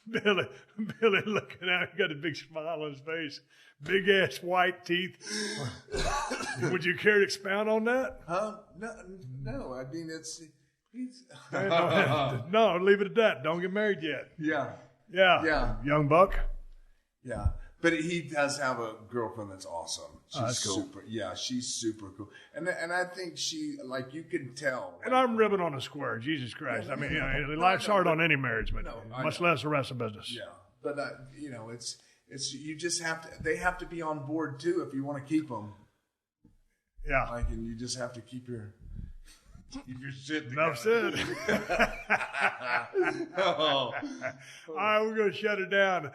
Billy looking out, he got a big smile on his face, big ass white teeth. Would you care to expound on that? No. I mean, no, leave it at that. Don't get married yet. Yeah. Young buck. Yeah, but he does have a girlfriend that's awesome. She's that's cool. super. Yeah, she's super cool, and I think she you can tell. And I'm ribbing on a square. Jesus Christ! I mean, life's hard on any marriage, but much less the rest of business. Yeah, but it's you just have to. They have to be on board too if you want to keep them. Yeah, and you just have to keep your shit. Enough said. All right, we're gonna shut it down.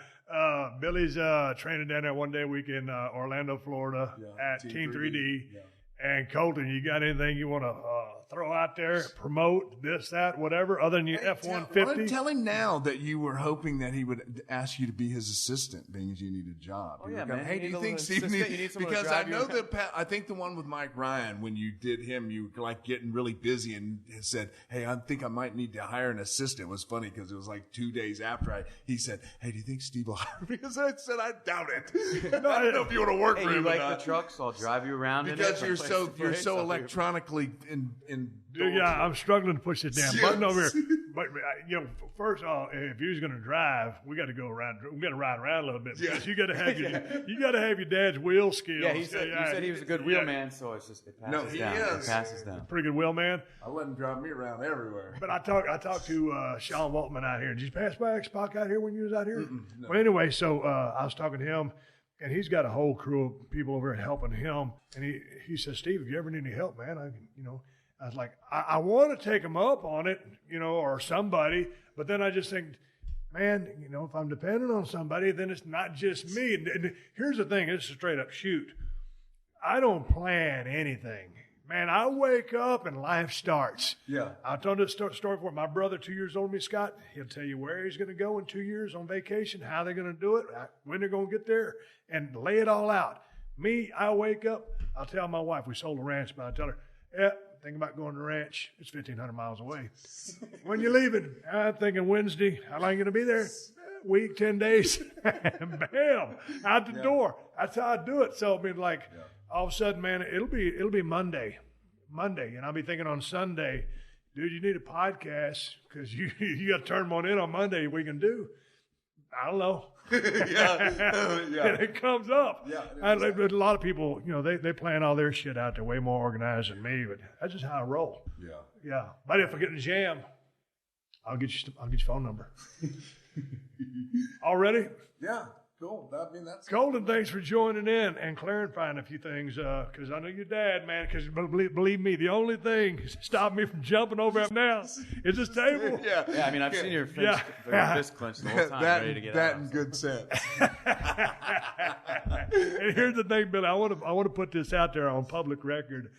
Billy's training down there one day a week in Orlando, Florida at Team 3D. Yeah. And Colton, you got anything you want to throw out there, promote this, that, whatever, other than your F-150. Tell him now that you were hoping that he would ask you to be his assistant, being as you need a job. Oh, yeah, man. Hey, do you think Steve needs because I know that I think the one with Mike Ryan, when you did him, you were like getting really busy and said, hey, I think I might need to hire an assistant. It was funny because it was like 2 days after he said, hey, do you think Steve will hire me? Because I said, I doubt it. I don't know if you want to work for him you or like not. the truck, so I'll drive you around because you're so electronically in yeah, I'm struggling to push this damn button over here. But first of all, if you was going to drive, we got to go around. We got to ride around a little bit because you got to have your dad's wheel skills. Yeah, he said he was a good wheel man, so it's just it passes down. It passes down. Pretty good wheel man. I let him drive me around everywhere. But I talked to Sean Waltman out here. Did you pass by Spock out here when you was out here? No. Well, anyway, so I was talking to him. And he's got a whole crew of people over here helping him. And he says, Steve, if you ever need any help, man, I was like, I want to take him up on it, or somebody. But then I just think, man, if I'm dependent on somebody, then it's not just me. And here's the thing. It's a straight up shoot. I don't plan anything. Man, I wake up and life starts. Yeah. I told this story before. My brother, 2 years older than me, Scott, he'll tell you where he's going to go in 2 years on vacation, how they're going to do it, when they're going to get there, and lay it all out. Me, I wake up, I'll tell my wife, we sold a ranch, but I tell her, think about going to the ranch. It's 1,500 miles away. When you leaving? I'm thinking Wednesday. How long are you going to be there? Week, 10 days. Bam, out the door. That's how I do it. So, all of a sudden, man, it'll be Monday, and I'll be thinking on Sunday, dude, you need a podcast because you got to turn one in on Monday. We can do, I don't know. And it comes up. Yeah, a lot of people, they plan all their shit out. They're way more organized than me, but that's just how I roll. Yeah. But if I get in a jam, I'll get your phone number. All ready? Yeah. Cool. That's Colton, thanks for joining in and clarifying a few things, because I know your dad, man, because believe me, the only thing stopping me from jumping over it now is this table. Yeah, I mean, I've seen your fist clenched the whole time, ready to get that out. in good sense. And here's the thing, Billy, I want to put this out there on public record.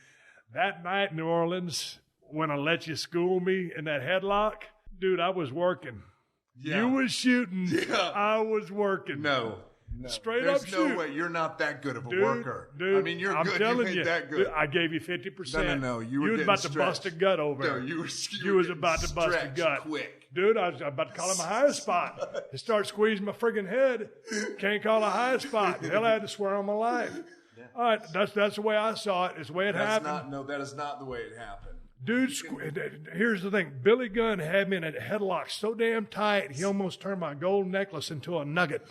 That night in New Orleans, when I let you school me in that headlock, dude, I was working. Yeah. You was shooting. Yeah. I was working. No. Straight There's up shoot. no way. You're not that good of a worker. Dude, I mean, you're I'm good. telling You you, ain't that good. I gave you 50%. No. You was about to bust a gut over. No, you was about to bust a gut. Quick. Dude, I was about to call him a high spot. He started squeezing my friggin' head. Can't call a high spot. Hell, I had to swear on my life. Yeah. All right, that's the way I saw it. It's the way it happened. That is not the way it happened. Dude, here's the thing. Billy Gunn had me in a headlock so damn tight, he almost turned my gold necklace into a nugget.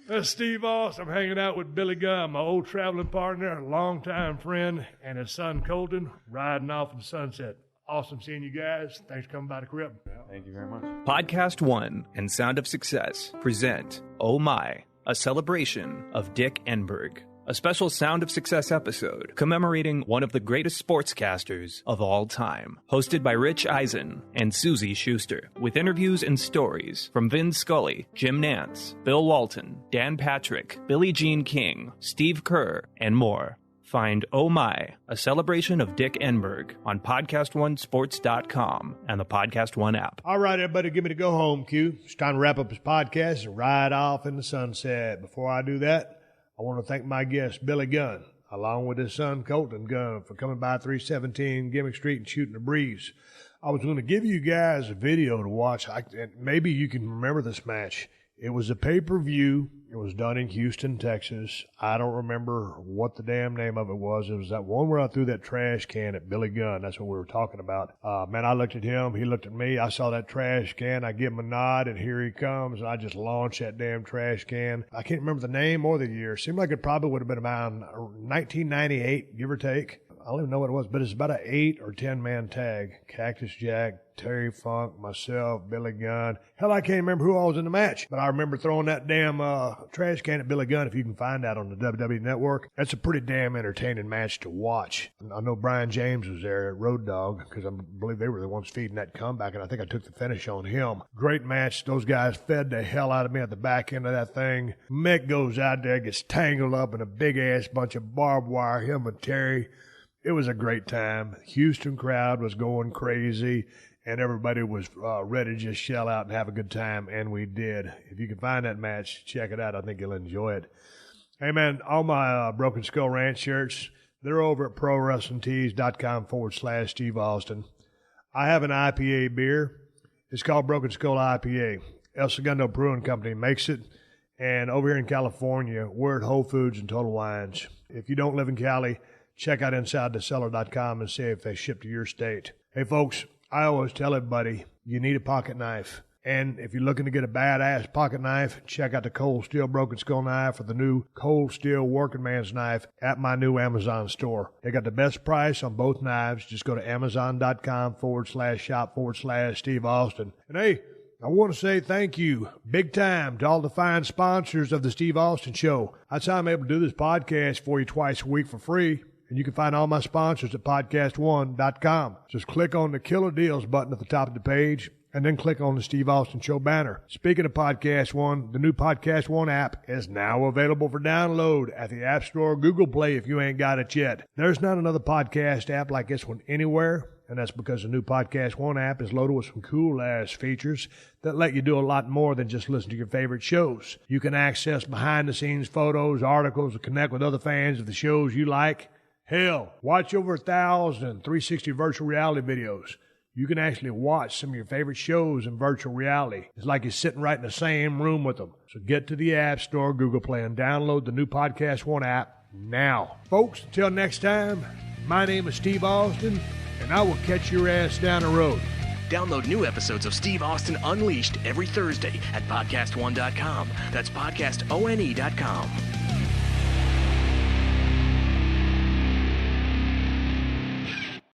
That's Steve Voss. I'm hanging out with Billy Gunn, my old traveling partner, longtime friend, and his son Colton, riding off in the sunset. Awesome seeing you guys. Thanks for coming by the crib. Thank you very much. Podcast One and Sound of Success present Oh My, a celebration of Dick Enberg. A special Sound of Success episode commemorating one of the greatest sportscasters of all time. Hosted by Rich Eisen and Susie Schuster. With interviews and stories from Vin Scully, Jim Nantz, Bill Walton, Dan Patrick, Billie Jean King, Steve Kerr, and more. Find Oh My, a celebration of Dick Enberg on PodcastOneSports.com and the Podcast One app. All right, everybody, give me the go-home cue. It's time to wrap up this podcast and ride off in the sunset. Before I do that, I want to thank my guest, Billy Gunn, along with his son, Colton Gunn, for coming by 317 Gimmick Street and shooting the breeze. I was going to give you guys a video to watch. Maybe you can remember this match. It was a pay-per-view. It was done in Houston, Texas. I don't remember what the damn name of it was. It was that one where I threw that trash can at Billy Gunn. That's what we were talking about. Man, I looked at him. He looked at me. I saw that trash can. I give him a nod, and here he comes. And I just launched that damn trash can. I can't remember the name or the year. Seemed like it probably would have been around 1998, give or take. I don't even know what it was, but it's about an 8 or 10 man tag. Cactus Jack, Terry Funk, myself, Billy Gunn. Hell, I can't remember who all was in the match, but I remember throwing that damn trash can at Billy Gunn. If you can find that on the WWE Network, that's a pretty damn entertaining match to watch. I know Brian James was there at Road Dogg because I believe they were the ones feeding that comeback, and I think I took the finish on him. Great match. Those guys fed the hell out of me at the back end of that thing. Mick goes out there, gets tangled up in a big ass bunch of barbed wire. Him and Terry. It was a great time. Houston crowd was going crazy, and everybody was ready to just shell out and have a good time, and we did. If you can find that match, check it out. I think you'll enjoy it. Hey, man, all my Broken Skull Ranch shirts, they're over at ProWrestlingTees.com/Steve Austin. I have an IPA beer. It's called Broken Skull IPA. El Segundo Brewing Company makes it. And over here in California, we're at Whole Foods and Total Wines. If you don't live in Cali, check out InsideTheCellar.com and see if they ship to your state. Hey, folks, I always tell everybody, you need a pocket knife. And if you're looking to get a badass pocket knife, check out the Cold Steel Broken Skull knife or the new Cold Steel Working Man's knife at my new Amazon store. They got the best price on both knives. Just go to Amazon.com/shop/Steve Austin. And hey, I want to say thank you big time to all the fine sponsors of the Steve Austin Show. That's how I'm able to do this podcast for you twice a week for free. And you can find all my sponsors at PodcastOne.com. Just click on the Killer Deals button at the top of the page and then click on the Steve Austin Show banner. Speaking of Podcast One, the new Podcast One app is now available for download at the App Store or Google Play if you ain't got it yet. There's not another podcast app like this one anywhere. And that's because the new Podcast One app is loaded with some cool-ass features that let you do a lot more than just listen to your favorite shows. You can access behind-the-scenes photos, articles, and connect with other fans of the shows you like. Hell, watch over 1,000 360 virtual reality videos. You can actually watch some of your favorite shows in virtual reality. It's like you're sitting right in the same room with them. So get to the App Store, Google Play, and download the new Podcast One app now. Folks, until next time, my name is Steve Austin, and I will catch your ass down the road. Download new episodes of Steve Austin Unleashed every Thursday at PodcastOne.com. That's PodcastOne.com.